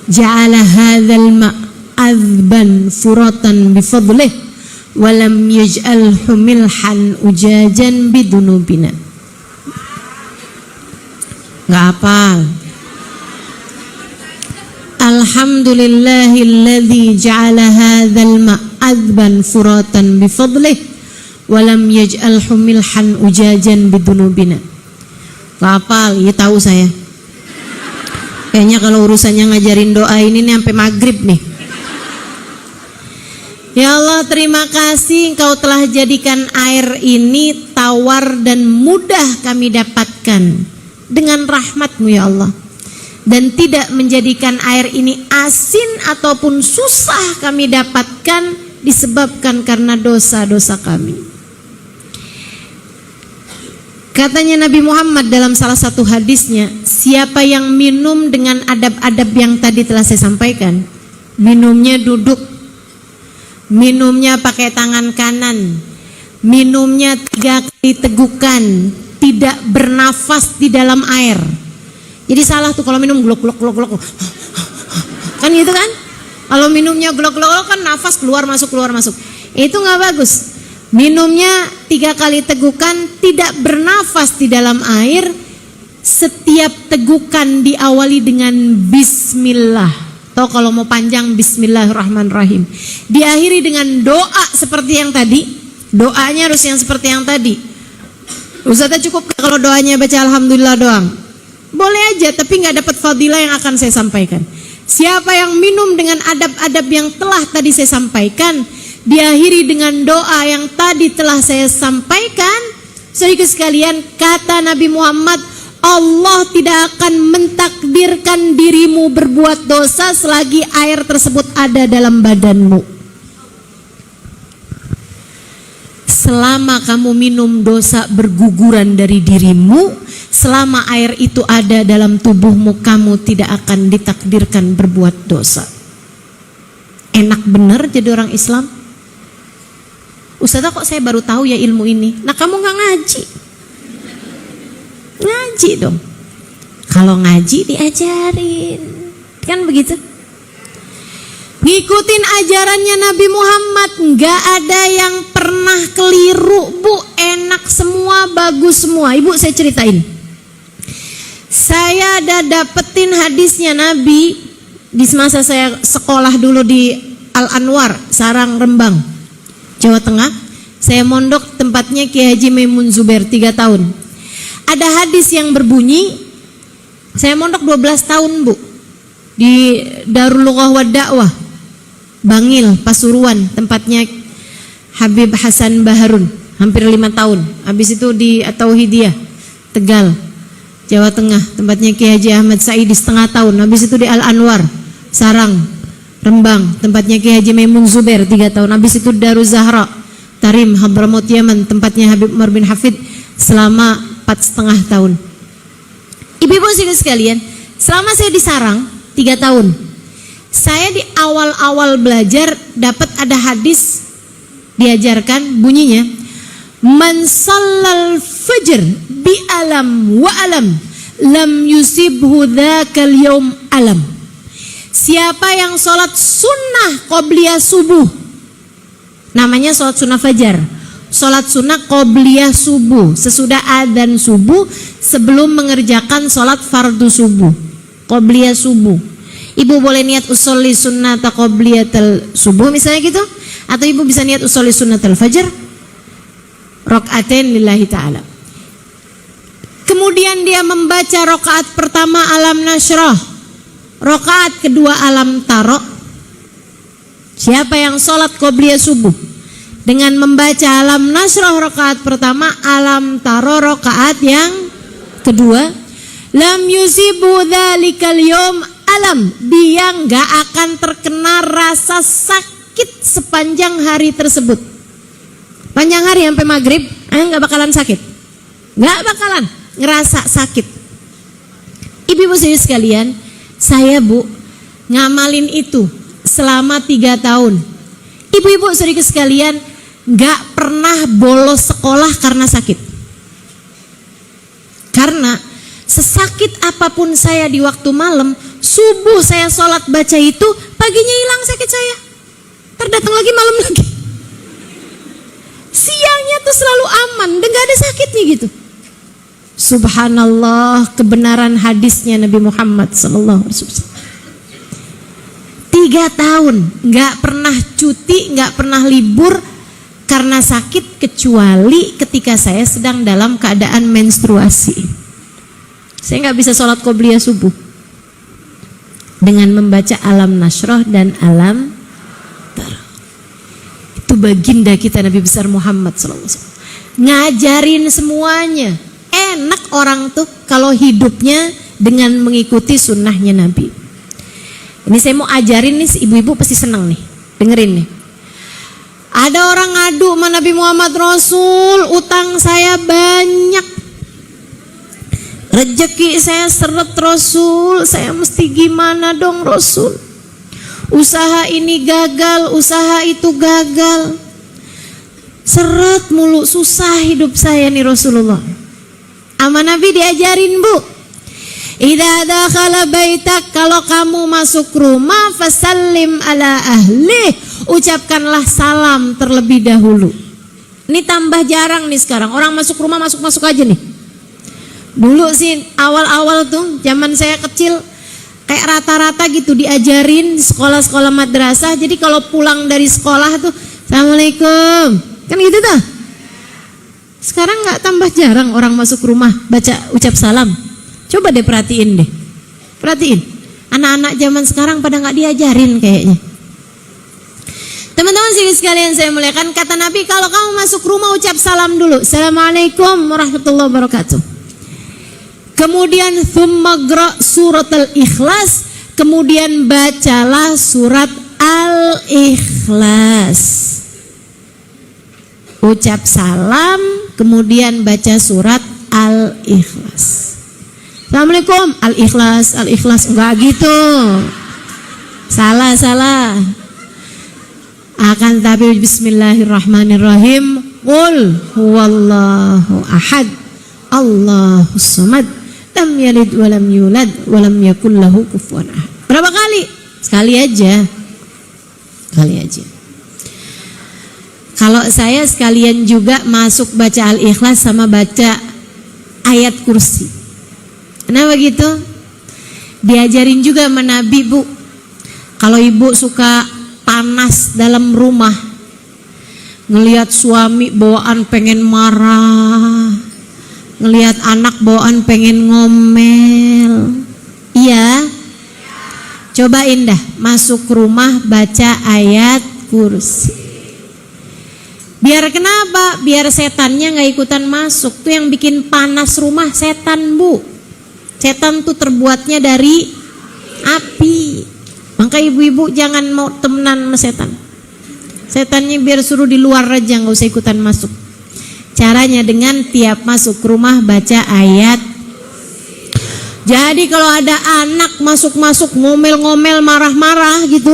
ja'ala hadzal ma'adban furatan bifadlih wa lam yaj'alhu milhan ujajan bidunubina. Enggak hafal. Alhamdulillahilladzi ja'ala hadzal ma'adban furatan bifadlih wa lam yaj'alhu milhan ujajan bidunubina. Enggak hafal, ya tahu saya. Kayaknya kalau urusannya ngajarin doa ini nih sampai maghrib nih. Ya Allah, terima kasih Engkau telah jadikan air ini tawar dan mudah kami dapatkan dengan rahmat-Mu ya Allah. Dan tidak menjadikan air ini asin ataupun susah kami dapatkan disebabkan karena dosa-dosa kami. Katanya Nabi Muhammad dalam salah satu hadisnya, siapa yang minum dengan adab-adab yang tadi telah saya sampaikan, minumnya duduk, minumnya pakai tangan kanan, minumnya 3 kali tegukan, tidak bernafas di dalam air. Jadi salah tuh kalau minum glok-glok-glok-glok, kan gitu kan? Kalau minumnya glok-glok kan nafas keluar masuk, itu nggak bagus. Minumnya 3 kali tegukan, tidak bernafas di dalam air. Setiap tegukan diawali dengan bismillah. Atau kalau mau panjang, bismillahirrahmanirrahim. Diakhiri dengan doa seperti yang tadi. Doanya harus yang seperti yang tadi. Ustazah cukup kalau doanya baca alhamdulillah doang? Boleh aja, tapi nggak dapat fadilah yang akan saya sampaikan. Siapa yang minum dengan adab-adab yang telah tadi saya sampaikan, diakhiri dengan doa yang tadi telah saya sampaikan, saudara sekalian, kata Nabi Muhammad, Allah tidak akan mentakdirkan dirimu berbuat dosa selagi air tersebut ada dalam badanmu. Selama kamu minum, dosa berguguran dari dirimu. Selama air itu ada dalam tubuhmu, kamu tidak akan ditakdirkan berbuat dosa. Enak bener jadi orang Islam. Ustazah, kok saya baru tahu ya ilmu ini? Nah, kamu gak ngaji. Ngaji dong. Kalau ngaji diajarin, kan begitu? Ngikutin ajarannya Nabi Muhammad, nggak ada yang pernah keliru, Bu. Enak semua, bagus semua. Ibu, saya ceritain. Saya ada dapetin hadisnya Nabi di masa saya sekolah dulu di Al-Anwar, Sarang, Rembang, Jawa Tengah. Saya mondok tempatnya Kiai Haji Maimun Zubair 3 tahun. Ada hadis yang berbunyi, saya mondok 12 tahun, Bu, di Darul Lughah wa Da'wah, Bangil, Pasuruan, tempatnya Habib Hasan Baharun, hampir 5 tahun. Habis itu di Tauhidiyah, Tegal, Jawa Tengah, tempatnya Kiai Haji Ahmad Saidi setengah tahun. Habis itu di Al-Anwar, Sarang, Rembang, tempatnya Kiai Haji Maimun Zubair 3 tahun. Habis itu Darul Zahra, Tarim, Hadramaut Yaman, tempatnya Habib Umar bin Hafid selama 4,5 tahun. Ibu-ibu sekalian, selama saya di Sarang 3 tahun, saya di awal-awal belajar dapat ada hadis diajarkan, bunyinya, man shallal fajr bi alam wa alam lam yusibhu dzakal yaum alam. Siapa yang sholat sunnah qobliyah subuh, namanya sholat sunnah fajar, sholat sunnah qobliyah subuh, sesudah adzan subuh, sebelum mengerjakan sholat fardu subuh, qobliyah subuh. Ibu boleh niat usolli sunnata qobliyatal subuh misalnya gitu, atau ibu bisa niat usolli sunnatal fajar rakaatain lillahi ta'ala. Kemudian dia membaca rakaat pertama alam nasyrah, rakaat kedua alam taro. Siapa yang sholat qobliyah subuh dengan membaca alam nasyrah rakaat pertama, alam taro rakaat yang kedua, lam yusibu dzalikal yaum alam, dia nggak akan terkena rasa sakit sepanjang hari tersebut. Panjang hari sampai maghrib, nggak bakalan sakit, nggak bakalan ngerasa sakit. Ibu-ibu sekalian, saya, Bu, ngamalin itu selama 3 tahun. Ibu-ibu sekalian, nggak pernah bolos sekolah karena sakit. Karena sesakit apapun saya di waktu malam, subuh saya sholat baca itu, paginya hilang sakit saya, terdatang lagi malam lagi. Siangnya tuh selalu aman dan gak ada sakitnya gitu. Subhanallah, kebenaran hadisnya Nabi Muhammad SAW. 3 tahun gak pernah cuti, gak pernah libur karena sakit, kecuali ketika saya sedang dalam keadaan menstruasi. Saya nggak bisa sholat qobliyah subuh dengan membaca alam nasroh dan alam taro. Itu baginda kita Nabi besar Muhammad SAW. Ngajarin semuanya. Enak orang tuh kalau hidupnya dengan mengikuti sunnahnya Nabi. Ini saya mau ajarin nih, ibu-ibu pasti senang nih, dengerin nih. Ada orang ngadu sama Nabi Muhammad Rasul, utang saya banyak, rezeki saya seret Rasul, saya mesti gimana dong Rasul? Usaha ini gagal, usaha itu gagal, seret mulu, susah hidup saya nih Rasulullah. Ama Nabi diajarin, Bu, idza dakhala baitak, kalau kamu masuk rumah, fasallim ala ahli, ucapkanlah salam terlebih dahulu. Ini tambah jarang nih sekarang. Orang masuk rumah masuk-masuk aja nih. Dulu sih awal-awal tuh zaman saya kecil kayak rata-rata gitu diajarin di sekolah-sekolah madrasah. Jadi kalau pulang dari sekolah tuh Assalamualaikum. Kan gitu tuh. Sekarang nggak tambah jarang orang masuk rumah baca ucap salam. Coba deh perhatiin deh. Perhatiin. Anak-anak zaman sekarang pada nggak diajarin kayaknya. Teman-teman sekalian saya muliakan, kata Nabi kalau kamu masuk rumah ucap salam dulu. Assalamualaikum warahmatullahi wabarakatuh. Kemudian thumma surat al-ikhlas. Kemudian bacalah surat al-ikhlas. Ucap salam, kemudian baca surat al-ikhlas. Assalamualaikum, al-ikhlas, al-ikhlas. Enggak gitu. Salah. Akan tapi bismillahirrahmanirrahim. Qul huwallahu ahad. Allahus samad. Lam yalid wa lam yulad wa lam yakul lahu kufuwan ahad. Berapa kali? Sekali aja. Sekali aja. Kalau saya sekalian juga masuk baca al-ikhlas sama baca ayat kursi. Kenapa gitu? Diajarin juga sama Nabi, Bu. Kalau ibu suka panas dalam rumah, ngelihat suami bawaan pengen marah, ngelihat anak bawaan pengen ngomel, iya, cobain dah masuk rumah baca ayat kursi. Biar kenapa? Biar setannya nggak ikutan masuk. Tuh yang bikin panas rumah setan, Bu. Setan tuh terbuatnya dari api. Maka ibu-ibu jangan mau temenan sama setan. Setannya biar suruh di luar aja, nggak usah ikutan masuk. Caranya dengan tiap masuk rumah baca ayat. Jadi kalau ada anak masuk-masuk ngomel-ngomel marah-marah gitu,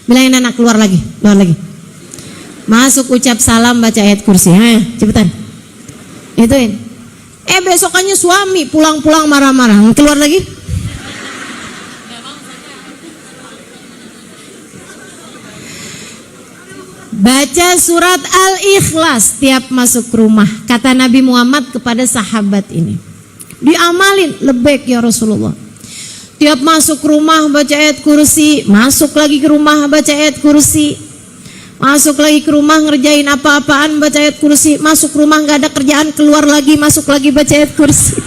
bilangin anak keluar lagi. Masuk ucap salam baca ayat kursi. Cepetan. Ituin. Besokannya suami pulang-pulang marah-marah, keluar lagi. Baca surat Al-Ikhlas tiap masuk rumah. Kata Nabi Muhammad kepada sahabat ini, diamalin, lebek ya Rasulullah. Tiap masuk rumah baca ayat kursi, masuk lagi ke rumah baca ayat kursi, masuk lagi ke rumah ngerjain apa-apaan baca ayat kursi, masuk rumah nggak ada kerjaan keluar lagi, masuk lagi baca ayat kursi.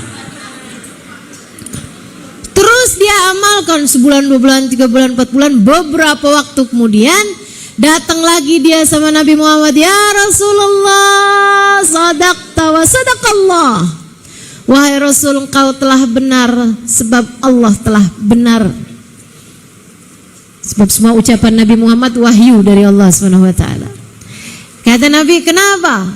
Terus dia amalkan sebulan, 2 bulan, 3 bulan, 4 bulan. Beberapa waktu kemudian datang lagi dia sama Nabi Muhammad, ya Rasulullah, sadaqta wa sadaqallah. Wahai Rasul, engkau telah benar sebab Allah telah benar. Sebab semua ucapan Nabi Muhammad wahyu dari Allah SWT. Kata Nabi, kenapa?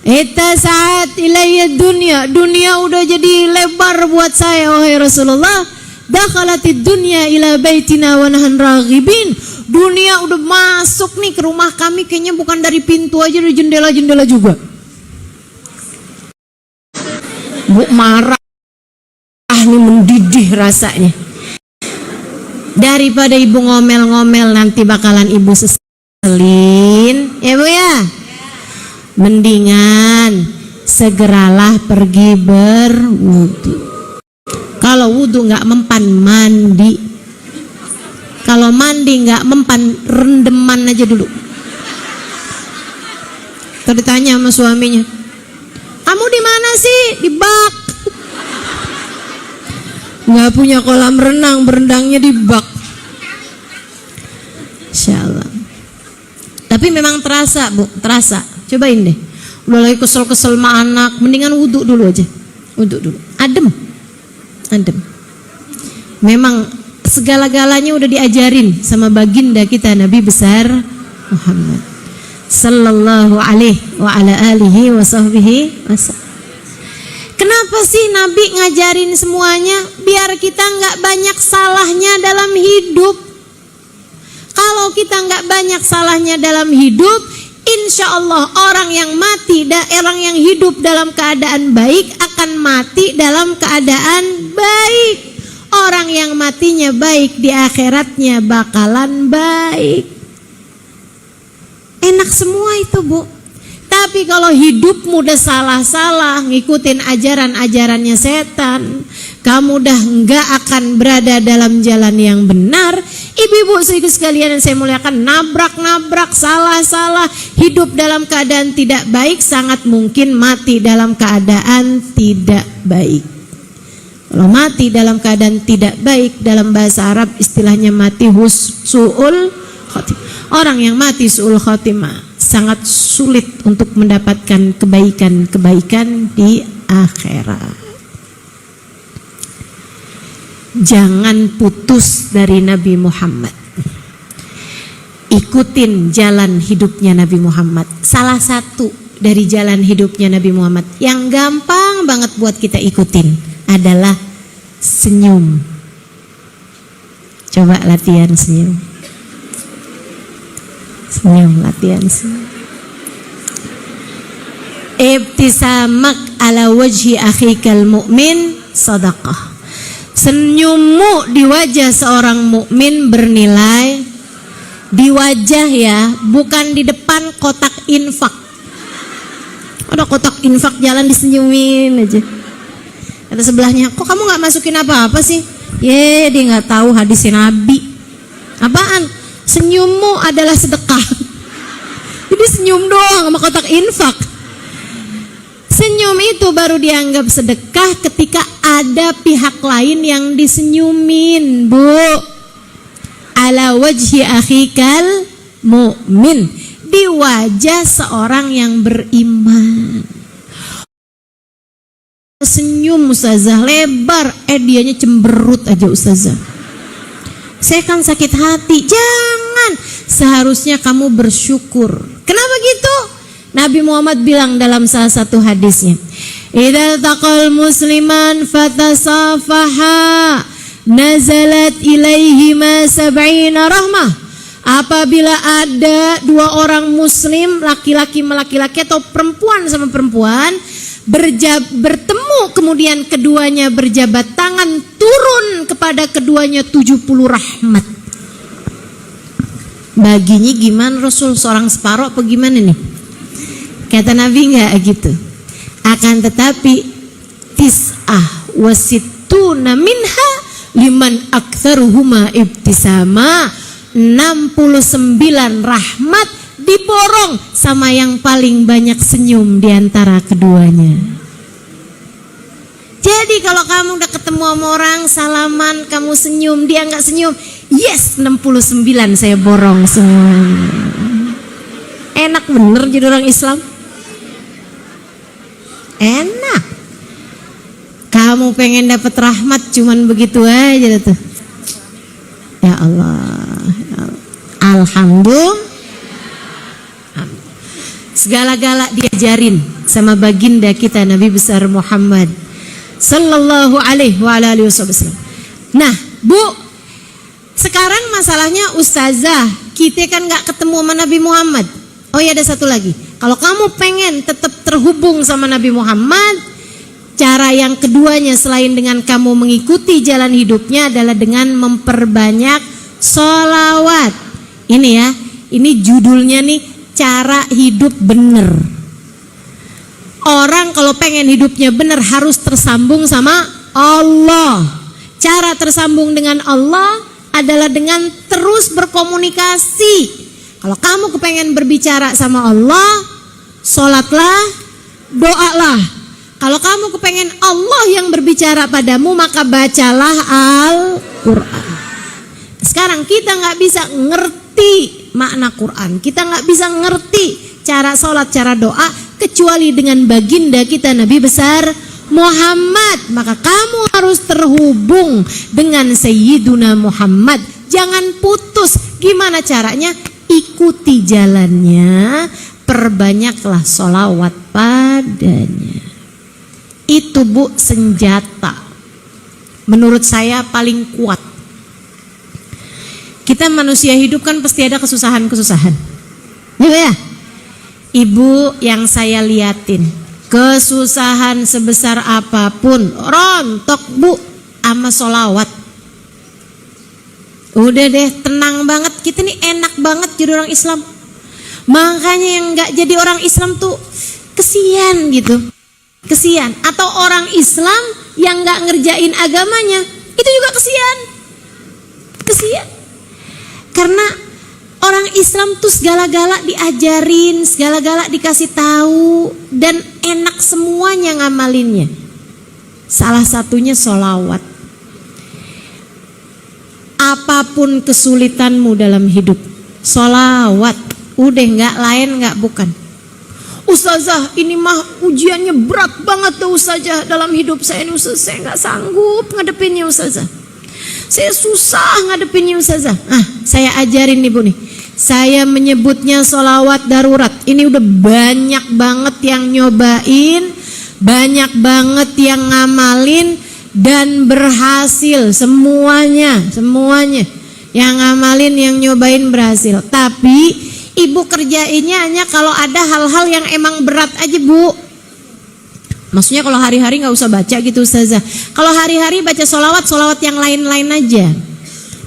Ittasa'at ilayya dunya. Dunia udah jadi lebar buat saya wahai Rasulullah. Dakhalatid dunya ila baitina wa nahan raghibin. Dunia udah masuk nih ke rumah kami, kayaknya bukan dari pintu aja, dari jendela-jendela juga. Bu marah nih, mendidih rasanya. Daripada ibu ngomel-ngomel nanti bakalan ibu seselin, ya Bu ya. Mendingan segeralah pergi berwudu. Kalau wudu nggak mempan, mandi. Kalau mandi nggak mempan, rendeman aja dulu. Tertanya sama suaminya, kamu di mana sih? Di bak. Nggak punya kolam renang, berendangnya di bak. Insyaallah. Tapi memang terasa, Bu, terasa. Cobain deh. Udah lagi kesel-kesel sama anak, mendingan wudhu dulu aja. Wudhu dulu. Adem. Memang segala-galanya udah diajarin sama baginda kita Nabi besar Muhammad sallallahu alaihi wa ala alihi wa sahbihi wasallam. Kenapa sih Nabi ngajarin semuanya? Biar kita nggak banyak salahnya dalam hidup. Kalau kita nggak banyak salahnya dalam hidup, insya Allah orang yang yang hidup dalam keadaan baik akan mati dalam keadaan baik. Orang yang matinya baik di akhiratnya bakalan baik. Enak semua itu, Bu. Tapi kalau hidupmu udah salah-salah, ngikutin ajaran-ajarannya setan, kamu udah nggak akan berada dalam jalan yang benar. Ibu-ibu sekalian yang saya muliakan, nabrak-nabrak, salah-salah, hidup dalam keadaan tidak baik, sangat mungkin mati dalam keadaan tidak baik. Kalau mati dalam keadaan tidak baik, dalam bahasa Arab istilahnya mati su'ul khotimah. Orang yang mati su'ul khotimah sangat sulit untuk mendapatkan kebaikan-kebaikan di akhirat. Jangan putus dari Nabi Muhammad. Ikutin jalan hidupnya Nabi Muhammad. Salah satu dari jalan hidupnya Nabi Muhammad yang gampang banget buat kita ikutin adalah senyum. Coba latihan senyum. Senyum, latihan senyum. Ibtisamak ala wajhi akhikal mu'min sadaqah. Senyummu di wajah seorang mukmin bernilai. Di wajah ya, bukan di depan kotak infak. Ada kotak infak jalan disenyumin aja. Kata sebelahnya, kok kamu nggak masukin apa-apa sih? Dia nggak tahu hadisnya Nabi. Apaan? Senyummu adalah sedekah. Jadi senyum doang sama kotak infak. Senyum itu baru dianggap sedekah ketika ada pihak lain yang disenyumin, Bu. Ala wajhi akhikal mu'min, di wajah seorang yang beriman. Senyum ustazah lebar, dianya cemberut aja ustazah. Saya kan sakit hati. Jangan, seharusnya kamu bersyukur. Kenapa gitu? Nabi Muhammad bilang dalam salah satu hadisnya, idza taqal musliman fatasafaha nazalat ilaihi ma sab'ina rahmah. Apabila ada dua orang muslim, laki-laki sama laki-laki atau perempuan sama perempuan, bertemu kemudian keduanya berjabat tangan, turun kepada keduanya 70 rahmat. Baginya gimana Rasul, seorang separuh apa gimana nih? Kata Nabi enggak gitu. Akan tetapi tis'ah wasittuna minha liman aktsaruhuma ibtisama, 69 rahmat diborong sama yang paling banyak senyum di antara keduanya. Jadi kalau kamu udah ketemu sama orang, salaman, kamu senyum, dia nggak senyum, yes, 69 saya borong semuanya. Enak bener jadi orang Islam. Enak. Kamu pengen dapat rahmat cuman begitu aja tuh. Ya Allah, ya Allah. Alhamdulillah. Segala-gala diajarin sama baginda kita Nabi besar Muhammad sallallahu alaihi wa alihi wasallam. Nah, Bu, sekarang masalahnya ustazah, kita kan nggak ketemu sama Nabi Muhammad. Oh ya, ada satu lagi. Kalau kamu pengen tetap terhubung sama Nabi Muhammad, cara yang keduanya selain dengan kamu mengikuti jalan hidupnya adalah dengan memperbanyak sholawat. Ini ya, ini judulnya nih, cara hidup bener. Orang kalau pengen hidupnya bener harus tersambung sama Allah. Cara tersambung dengan Allah adalah dengan terus berkomunikasi. Kalau kamu kepengen berbicara sama Allah, sholatlah, doalah. Kalau kamu kepengen Allah yang berbicara padamu, maka bacalah Al-Quran. Sekarang kita nggak bisa ngerti makna Quran, kita nggak bisa ngerti cara sholat, cara doa, kecuali dengan baginda kita Nabi besar Muhammad. Maka kamu harus terhubung dengan Sayyiduna Muhammad. Jangan putus. Gimana caranya? Ikuti jalannya, perbanyaklah sholawat padanya. Itu Bu senjata menurut saya paling kuat. Kita manusia hidup kan pasti ada kesusahan-kesusahan. Ya, Ibu yang saya liatin, kesusahan sebesar apapun rontok Bu sama sholawat. Udah deh, tenang banget. Kita nih enak banget jadi orang Islam. Makanya yang nggak jadi orang Islam tuh kesian gitu, kesian. Atau orang Islam yang nggak ngerjain agamanya itu juga kesian, kesian. Karena orang Islam tuh segala-gala diajarin, segala-gala dikasih tahu, dan enak semuanya ngamalinnya. Salah satunya sholawat. Apapun kesulitanmu dalam hidup, sholawat. Udah, nggak lain, nggak bukan. Ustazah, ini mah ujiannya berat banget tuh Ustazah dalam hidup saya ini Ustazah. Saya nggak sanggup ngadepinnya Ustazah. Saya susah ngadepinnya Ustazah. Saya ajarin nih Bu nih. Saya menyebutnya sholawat darurat. Ini udah banyak banget yang nyobain, banyak banget yang ngamalin dan berhasil semuanya. Yang ngamalin, yang nyobain berhasil. Tapi ibu kerjainnya hanya kalau ada hal-hal yang emang berat aja Bu. Maksudnya kalau hari-hari nggak usah baca gitu Ustazah. Kalau hari-hari baca sholawat yang lain-lain aja.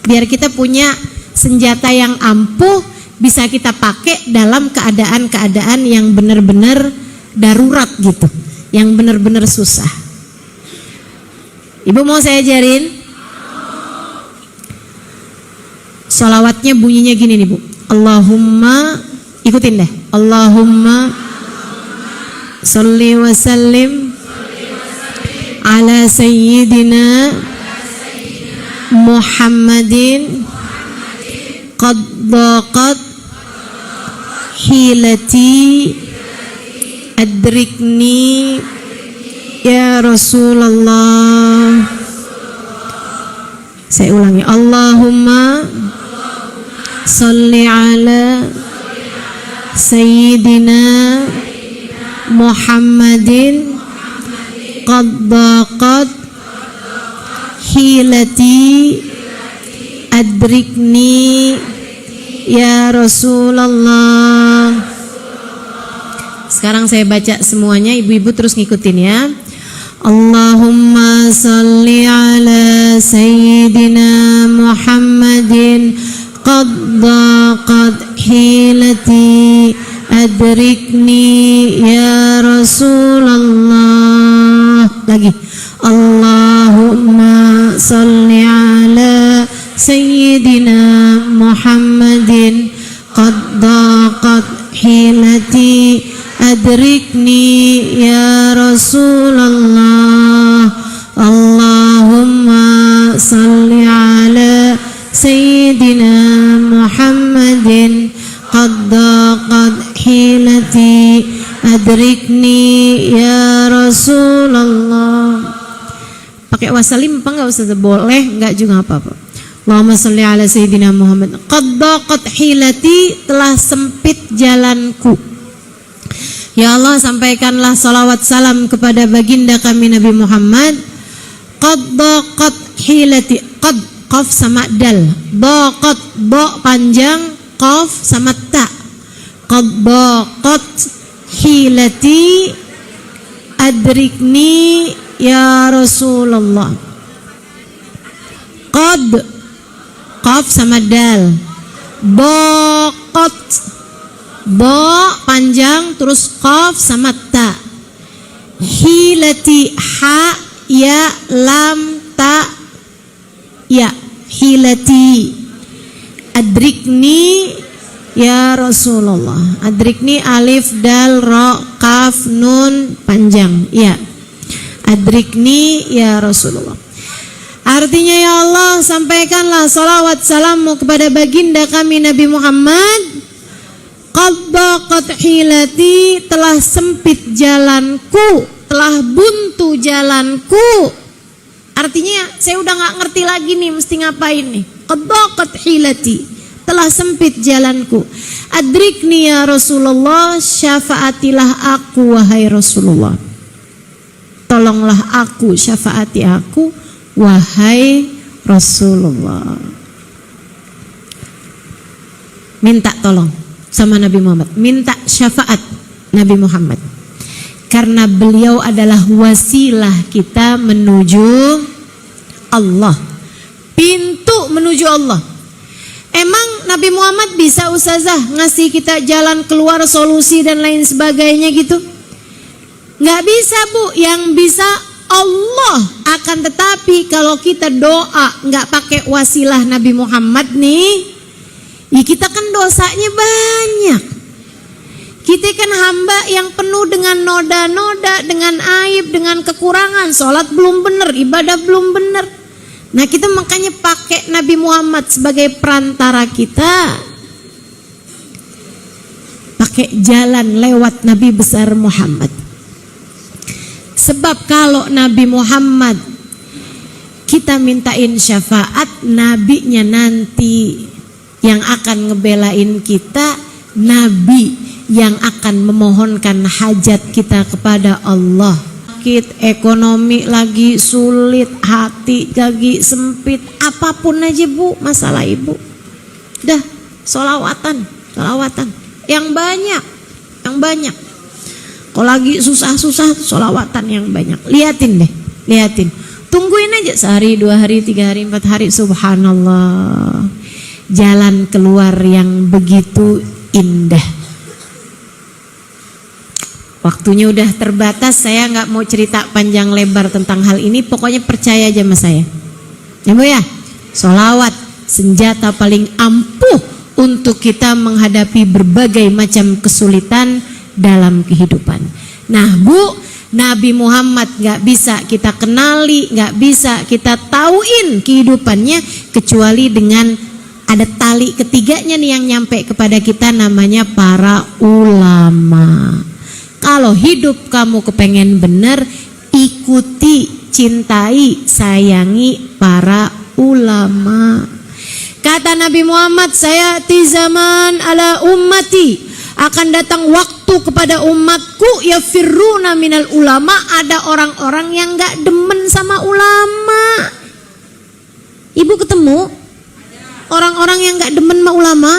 Biar kita punya senjata yang ampuh, bisa kita pakai dalam keadaan-keadaan yang benar-benar darurat gitu, yang benar-benar susah. Ibu mau saya ajarin? Sholawatnya bunyinya gini nih Bu. Allahumma, ikutin deh. Allahumma sholli wa sallim ala sayyidina Muhammadin qad daqat hilati adrikni ya Rasulullah. Saya ulangi. Allahumma sholli ala sayyidina Muhammadin qad daqat hilati adrikni ya Rasulullah. Sekarang saya baca semuanya, ibu-ibu terus ngikutin ya. Allahumma salli ala sayyidina Muhammadin qad daqat hilati adrikni ya Rasulullah. Lagi. Allahumma salli ala sayyidina Muhammadin qad daqat hilati adrikni ya Rasulullah. Allahumma salli ala sayyidina Muhammadin qad daqat hilati adrikni ya Rasulullah. Pakai wasalim apa enggak Ustaz? Boleh, enggak juga apa-apa. Allahumma sholli ala sayyidina Muhammad. Qad daqat hilati, telah sempit jalanku. Ya Allah, sampaikanlah salawat salam kepada baginda kami Nabi Muhammad. Qad daqat hilati, qad qaf sama dal, daqat ba panjang, qaf sama ta. Qad daqat hilati adrikni ya Rasulullah. Qad qaf sama dal, daqat ba panjang terus qaf sama ta. Hilati ha ya lam ta ya, hilati. Adrikni ya Rasulullah. Adrikni alif dal ra kaf nun panjang ya. Adrikni ya Rasulullah. Artinya ya Allah, sampaikanlah salawat salammu kepada baginda kami Nabi Muhammad. Qad daqat hilati, telah sempit jalanku, telah buntu jalanku. Artinya saya udah gak ngerti lagi nih mesti ngapain nih. Qad daqat hilati, telah sempit jalanku. Adrikni ya Rasulullah, syafaatilah aku wahai Rasulullah. Tolonglah aku, syafaati aku wahai Rasulullah. Minta tolong sama Nabi Muhammad, minta syafaat Nabi Muhammad, karena beliau adalah wasilah kita menuju Allah, pintu menuju Allah. Emang Nabi Muhammad bisa ustazah ngasih kita jalan keluar, solusi dan lain sebagainya gitu? Nggak bisa Bu, yang bisa Allah. Akan tetapi kalau kita doa nggak pakai wasilah Nabi Muhammad nih, ya kita kan dosanya banyak. Kita kan hamba yang penuh dengan noda-noda, dengan aib, dengan kekurangan. Sholat belum benar, ibadah belum benar. Nah kita makanya pakai Nabi Muhammad sebagai perantara kita, pakai jalan lewat Nabi besar Muhammad. Sebab kalau Nabi Muhammad kita mintain syafaat, nabinya nanti yang akan ngebelain kita, nabi yang akan memohonkan hajat kita kepada Allah. Ekonomi lagi sulit, hati lagi sempit, apapun aja Bu masalah ibu, dah sholawatan yang banyak. Kalau lagi susah sholawatan yang banyak. Liatin, tungguin aja sehari, 2 hari, 3 hari, 4 hari, subhanallah, jalan keluar yang begitu indah. Waktunya udah terbatas, saya nggak mau cerita panjang lebar tentang hal ini. Pokoknya percaya aja sama saya, ya Bu ya. Sholawat senjata paling ampuh untuk kita menghadapi berbagai macam kesulitan dalam kehidupan. Nah Bu, Nabi Muhammad nggak bisa kita kenali, nggak bisa kita tauin kehidupannya kecuali dengan ada tali ketiganya nih yang nyampe kepada kita, namanya para ulama. Kalau hidup kamu kepengen bener, ikuti, cintai, sayangi para ulama. Kata Nabi Muhammad, saya di zaman ala ummati, akan datang waktu kepada umatku yafirruna minal ulama, ada orang-orang yang gak demen sama ulama. Ibu ketemu orang-orang yang gak demen sama ulama?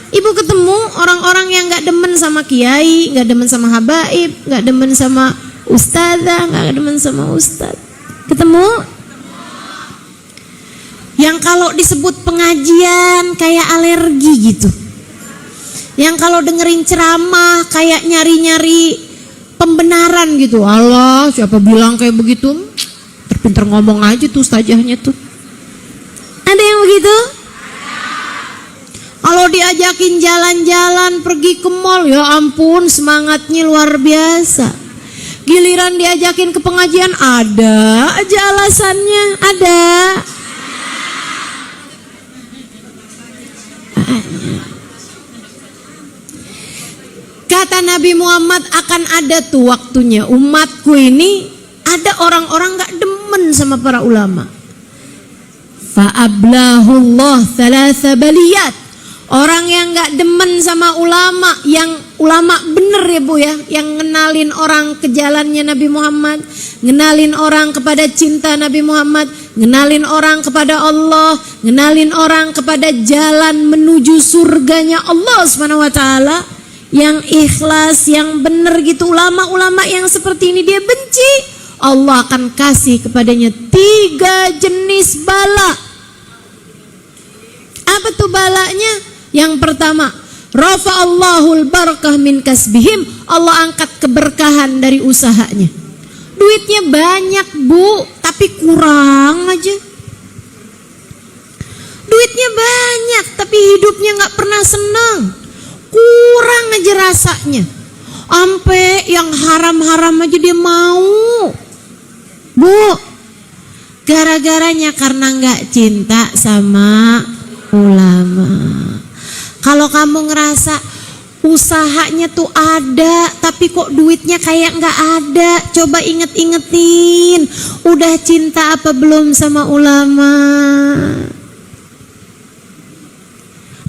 Ibu ketemu orang-orang yang gak demen sama kiai, gak demen sama habaib, gak demen sama ustazah, gak demen sama ustaz? Ketemu? Yang kalau disebut pengajian kayak alergi gitu. Yang kalau dengerin ceramah kayak nyari-nyari pembenaran gitu. Allah, siapa bilang kayak begitu? Terpinter ngomong aja tuh ustazahnya tuh. Ada yang begitu? Kalau diajakin jalan-jalan, pergi ke mall, ya ampun semangatnya luar biasa. Giliran diajakin ke pengajian, ada aja alasannya, ada. Kata Nabi Muhammad, akan ada tuh waktunya umatku ini ada orang-orang gak demen sama para ulama. Fa'ablahullah thalatha baliyat. Orang yang gak demen sama ulama, yang ulama bener ya Bu ya, yang ngenalin orang ke jalannya Nabi Muhammad, ngenalin orang kepada cinta Nabi Muhammad, ngenalin orang kepada Allah, ngenalin orang kepada jalan menuju surganya Allah Subhanahu wa taala, yang ikhlas, yang bener gitu. Ulama-ulama yang seperti ini dia benci, Allah akan kasih kepadanya 3 jenis bala. Apa tuh balanya? Yang pertama, rafa'allahul barakah min kasbihim, Allah angkat keberkahan dari usahanya. Duitnya banyak Bu, tapi kurang aja. Duitnya banyak, tapi hidupnya gak pernah senang. Kurang aja rasanya. Ampe yang haram-haram aja dia mau. Bu, gara-garanya karena gak cinta sama ulama. Kalau kamu ngerasa usahanya tuh ada, tapi kok duitnya kayak gak ada, coba inget-ingetin, udah cinta apa belum sama ulama?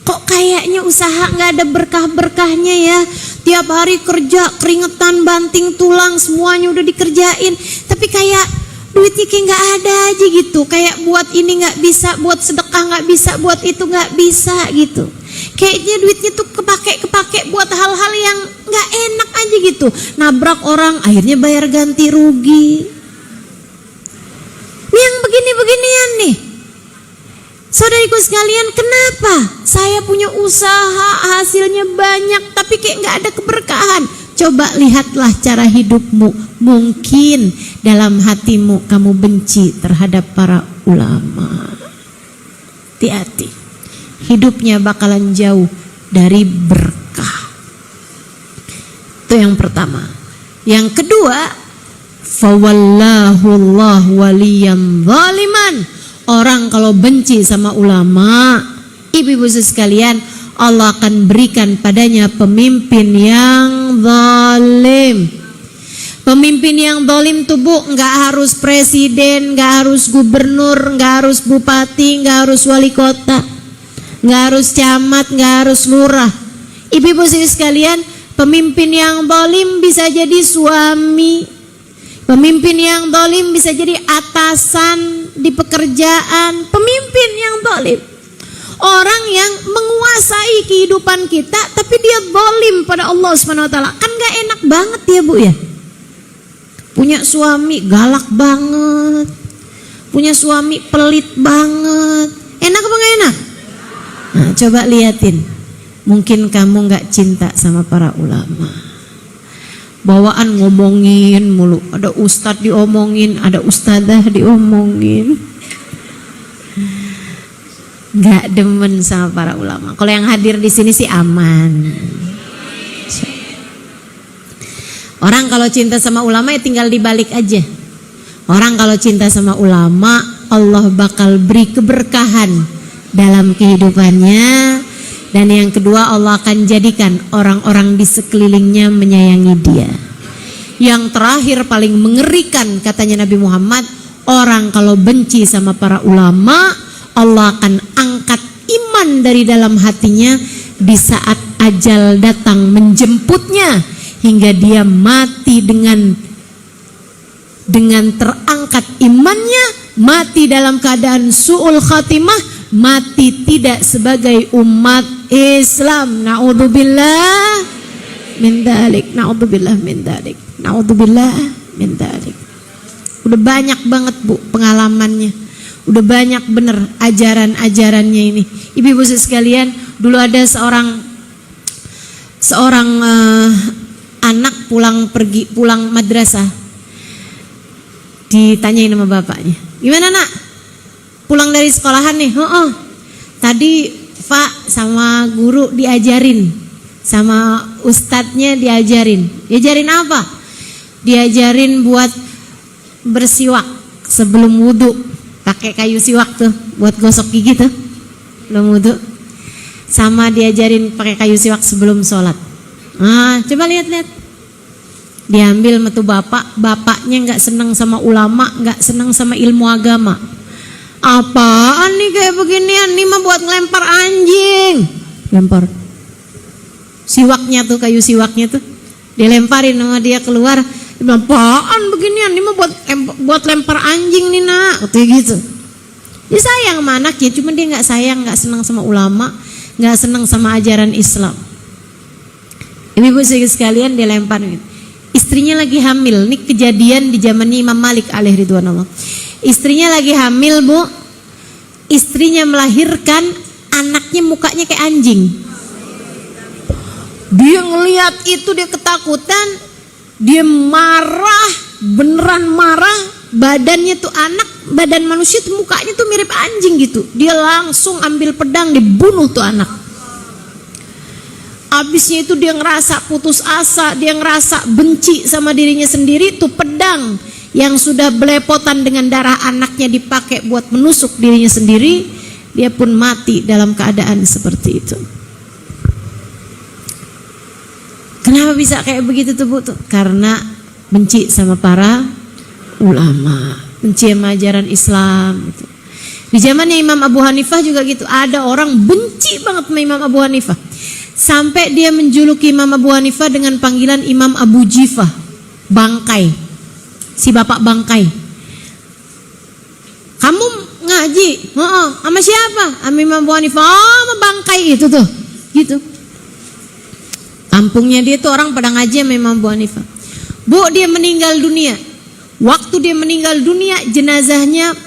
Kok kayaknya usaha gak ada berkah-berkahnya ya? Tiap hari kerja, keringetan, banting tulang, semuanya udah dikerjain, tapi kayak duitnya kayak gak ada aja gitu. Kayak buat ini gak bisa, buat sedekah gak bisa, buat itu gak bisa gitu. Kayaknya duitnya tuh kepake buat hal-hal yang gak enak aja gitu. Nabrak orang, akhirnya bayar ganti rugi. Ini yang begini-beginian nih. Saudariku sekalian, kenapa saya punya usaha hasilnya banyak tapi kayak nggak ada keberkahan? Coba lihatlah cara hidupmu. Mungkin dalam hatimu kamu benci terhadap para ulama. Hati-hati, hidupnya bakalan jauh dari berkah. Itu yang pertama. Yang kedua, fawallahu Allah waliyan zaliman. Orang kalau benci sama ulama, ibu-ibu sekalian, Allah akan berikan padanya pemimpin yang zalim. Pemimpin yang zalim tuh Bu, nggak harus presiden, nggak harus gubernur, nggak harus bupati, nggak harus wali kota, nggak harus camat, nggak harus lurah. Ibu-ibu sekalian, pemimpin yang zalim bisa jadi suami, pemimpin yang zalim bisa jadi atasan di pekerjaan. Pemimpin yang zalim, orang yang menguasai kehidupan kita tapi dia zalim pada Allah SWT. Kan gak enak banget ya Bu ya. Punya suami galak banget, punya suami pelit banget. Enak apa gak enak? Nah, coba liatin. Mungkin kamu gak cinta sama para ulama. Bawaan ngomongin mulu. Ada ustadz diomongin, ada ustadzah diomongin. Gak demen sama para ulama. Kalau yang hadir di sini sih aman. Orang kalau cinta sama ulama ya tinggal dibalik aja. Orang kalau cinta sama ulama, Allah bakal beri keberkahan dalam kehidupannya. Dan yang kedua, Allah akan jadikan orang-orang di sekelilingnya menyayangi dia. Yang terakhir paling mengerikan katanya Nabi Muhammad, orang kalau benci sama para ulama, Allah akan angkat iman dari dalam hatinya di saat ajal datang menjemputnya, hingga dia mati dengan terangkat imannya, mati dalam keadaan su'ul khatimah, mati tidak sebagai umat Islam. Na'udzubillah min dzalik, na'udzubillah min dzalik, na'udzubillah min dzalik. Udah banyak banget Bu pengalamannya. Udah banyak bener ajaran-ajarannya ini. Ibu-ibu sekalian, dulu ada seorang anak pulang madrasah. Ditanyain sama bapaknya, "Gimana nak? Pulang dari sekolahan nih?" "Oh, tadi Pak sama guru diajarin, sama ustadznya diajarin." "Diajarin apa?" "Diajarin buat bersiwak sebelum wudhu, pakai kayu siwak tuh buat gosok gigi tuh belum wudhu, sama diajarin pakai kayu siwak sebelum sholat." Nah, coba lihat-lihat. Diambil metu bapaknya nggak senang sama ulama, nggak senang sama ilmu agama. "Apaan nih kayak beginian? Nih mah buat ngelempar anjing." Lempar siwaknya tuh, kayu siwaknya tuh dilemparin sama dia keluar. Dia bilang, "Apaan beginian? Ini mah buat lempar anjing nih nak." Katanya gitu. Dia sayang sama anaknya, cuma dia nggak sayang, nggak senang sama ulama, nggak senang sama ajaran Islam. Ibu-ibu sekalian, dia lempar gitu. Istrinya lagi hamil. Ini kejadian di zamannya Imam Malik alaihi ridwanullah. Istrinya lagi hamil Bu. Istrinya melahirkan, anaknya mukanya kayak anjing. Dia ngelihat itu, dia ketakutan, dia marah, beneran marah. Badannya tuh badan manusia tuh mukanya tuh mirip anjing gitu. Dia langsung ambil pedang, dibunuh tuh anak. Abisnya itu dia ngerasa putus asa, dia ngerasa benci sama dirinya sendiri. Tuh pedang yang sudah belepotan dengan darah anaknya dipakai buat menusuk dirinya sendiri. Dia pun mati dalam keadaan seperti itu. Kenapa bisa kayak begitu tuh Bu? Karena benci sama para ulama, benci sama ajaran Islam gitu. Di zamannya Imam Abu Hanifah juga gitu. Ada orang benci banget sama Imam Abu Hanifah, sampai dia menjuluki Imam Abu Hanifah dengan panggilan Imam Abu Jifah, bangkai, si bapak bangkai. "Kamu ngaji?" "Sama siapa?" "Sama Imam Abu Hanifah." "Oh, sama bangkai itu tuh." Gitu. Kampungnya dia tuh orang pada ngaji sama Imam Abu Hanifah. Bu, dia meninggal dunia. Waktu dia meninggal dunia, jenazahnya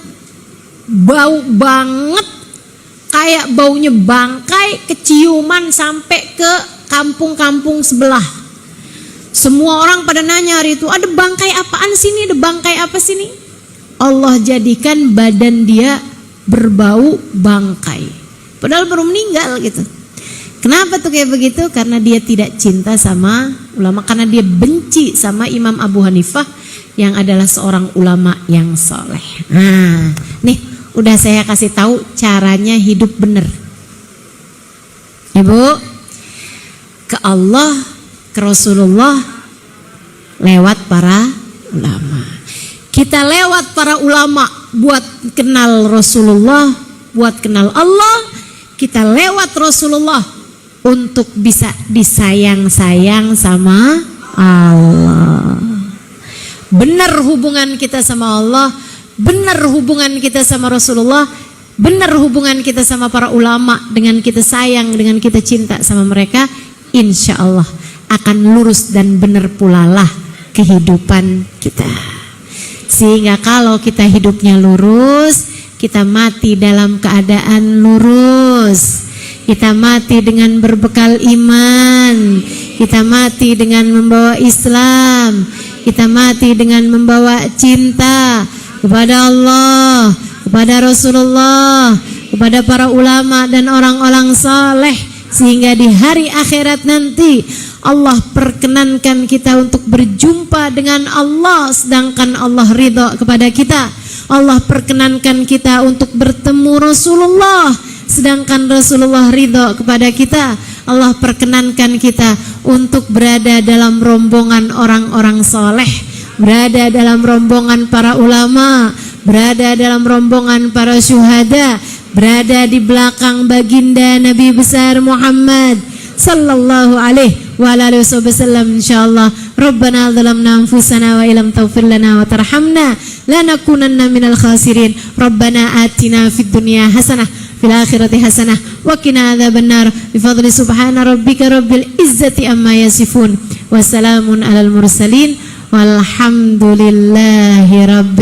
bau banget, kayak baunya bangkai keciuman sampai ke kampung-kampung sebelah. Semua orang pada nanya hari itu, ada bangkai apaan sini, ada bangkai apa sini? Allah jadikan badan dia berbau bangkai, padahal baru meninggal gitu. Kenapa tuh kayak begitu? Karena dia tidak cinta sama ulama, karena dia benci sama Imam Abu Hanifah yang adalah seorang ulama yang soleh. Nah, nih udah saya kasih tahu caranya hidup bener. Ibu, ke Allah, ke Rasulullah lewat para ulama. Kita lewat para ulama buat kenal Rasulullah, buat kenal Allah. Kita lewat Rasulullah untuk bisa disayang-sayang sama Allah. Benar hubungan kita sama Allah, benar hubungan kita sama Rasulullah, benar hubungan kita sama para ulama, dengan kita sayang, dengan kita cinta sama mereka, insya Allah akan lurus dan benar pula lah kehidupan kita. Sehingga kalau kita hidupnya lurus, kita mati dalam keadaan lurus. Kita mati dengan berbekal iman. Kita mati dengan membawa Islam. Kita mati dengan membawa cinta kepada Allah, kepada Rasulullah, kepada para ulama dan orang-orang saleh, sehingga di hari akhirat nanti Allah perkenankan kita untuk berjumpa dengan Allah sedangkan Allah ridha kepada kita. Allah perkenankan kita untuk bertemu Rasulullah sedangkan Rasulullah ridha kepada kita. Allah perkenankan kita untuk berada dalam rombongan orang-orang soleh, berada dalam rombongan para ulama, berada dalam rombongan para syuhada, berada di belakang baginda Nabi besar Muhammad sallallahu alaihi wa alihi wasallam, insyaallah. Rabbana zalamna anfusana wa illam taghfir lana wa tarhamna lanakunanna minal khasirin. Rabbana atina fid dunya hasanah fil akhirati hasanah wa qina adzabannar. Bi fadli subhana rabbika rabbil izzati amma yasifun wa salamun alal mursalin walhamdulillahi rabbil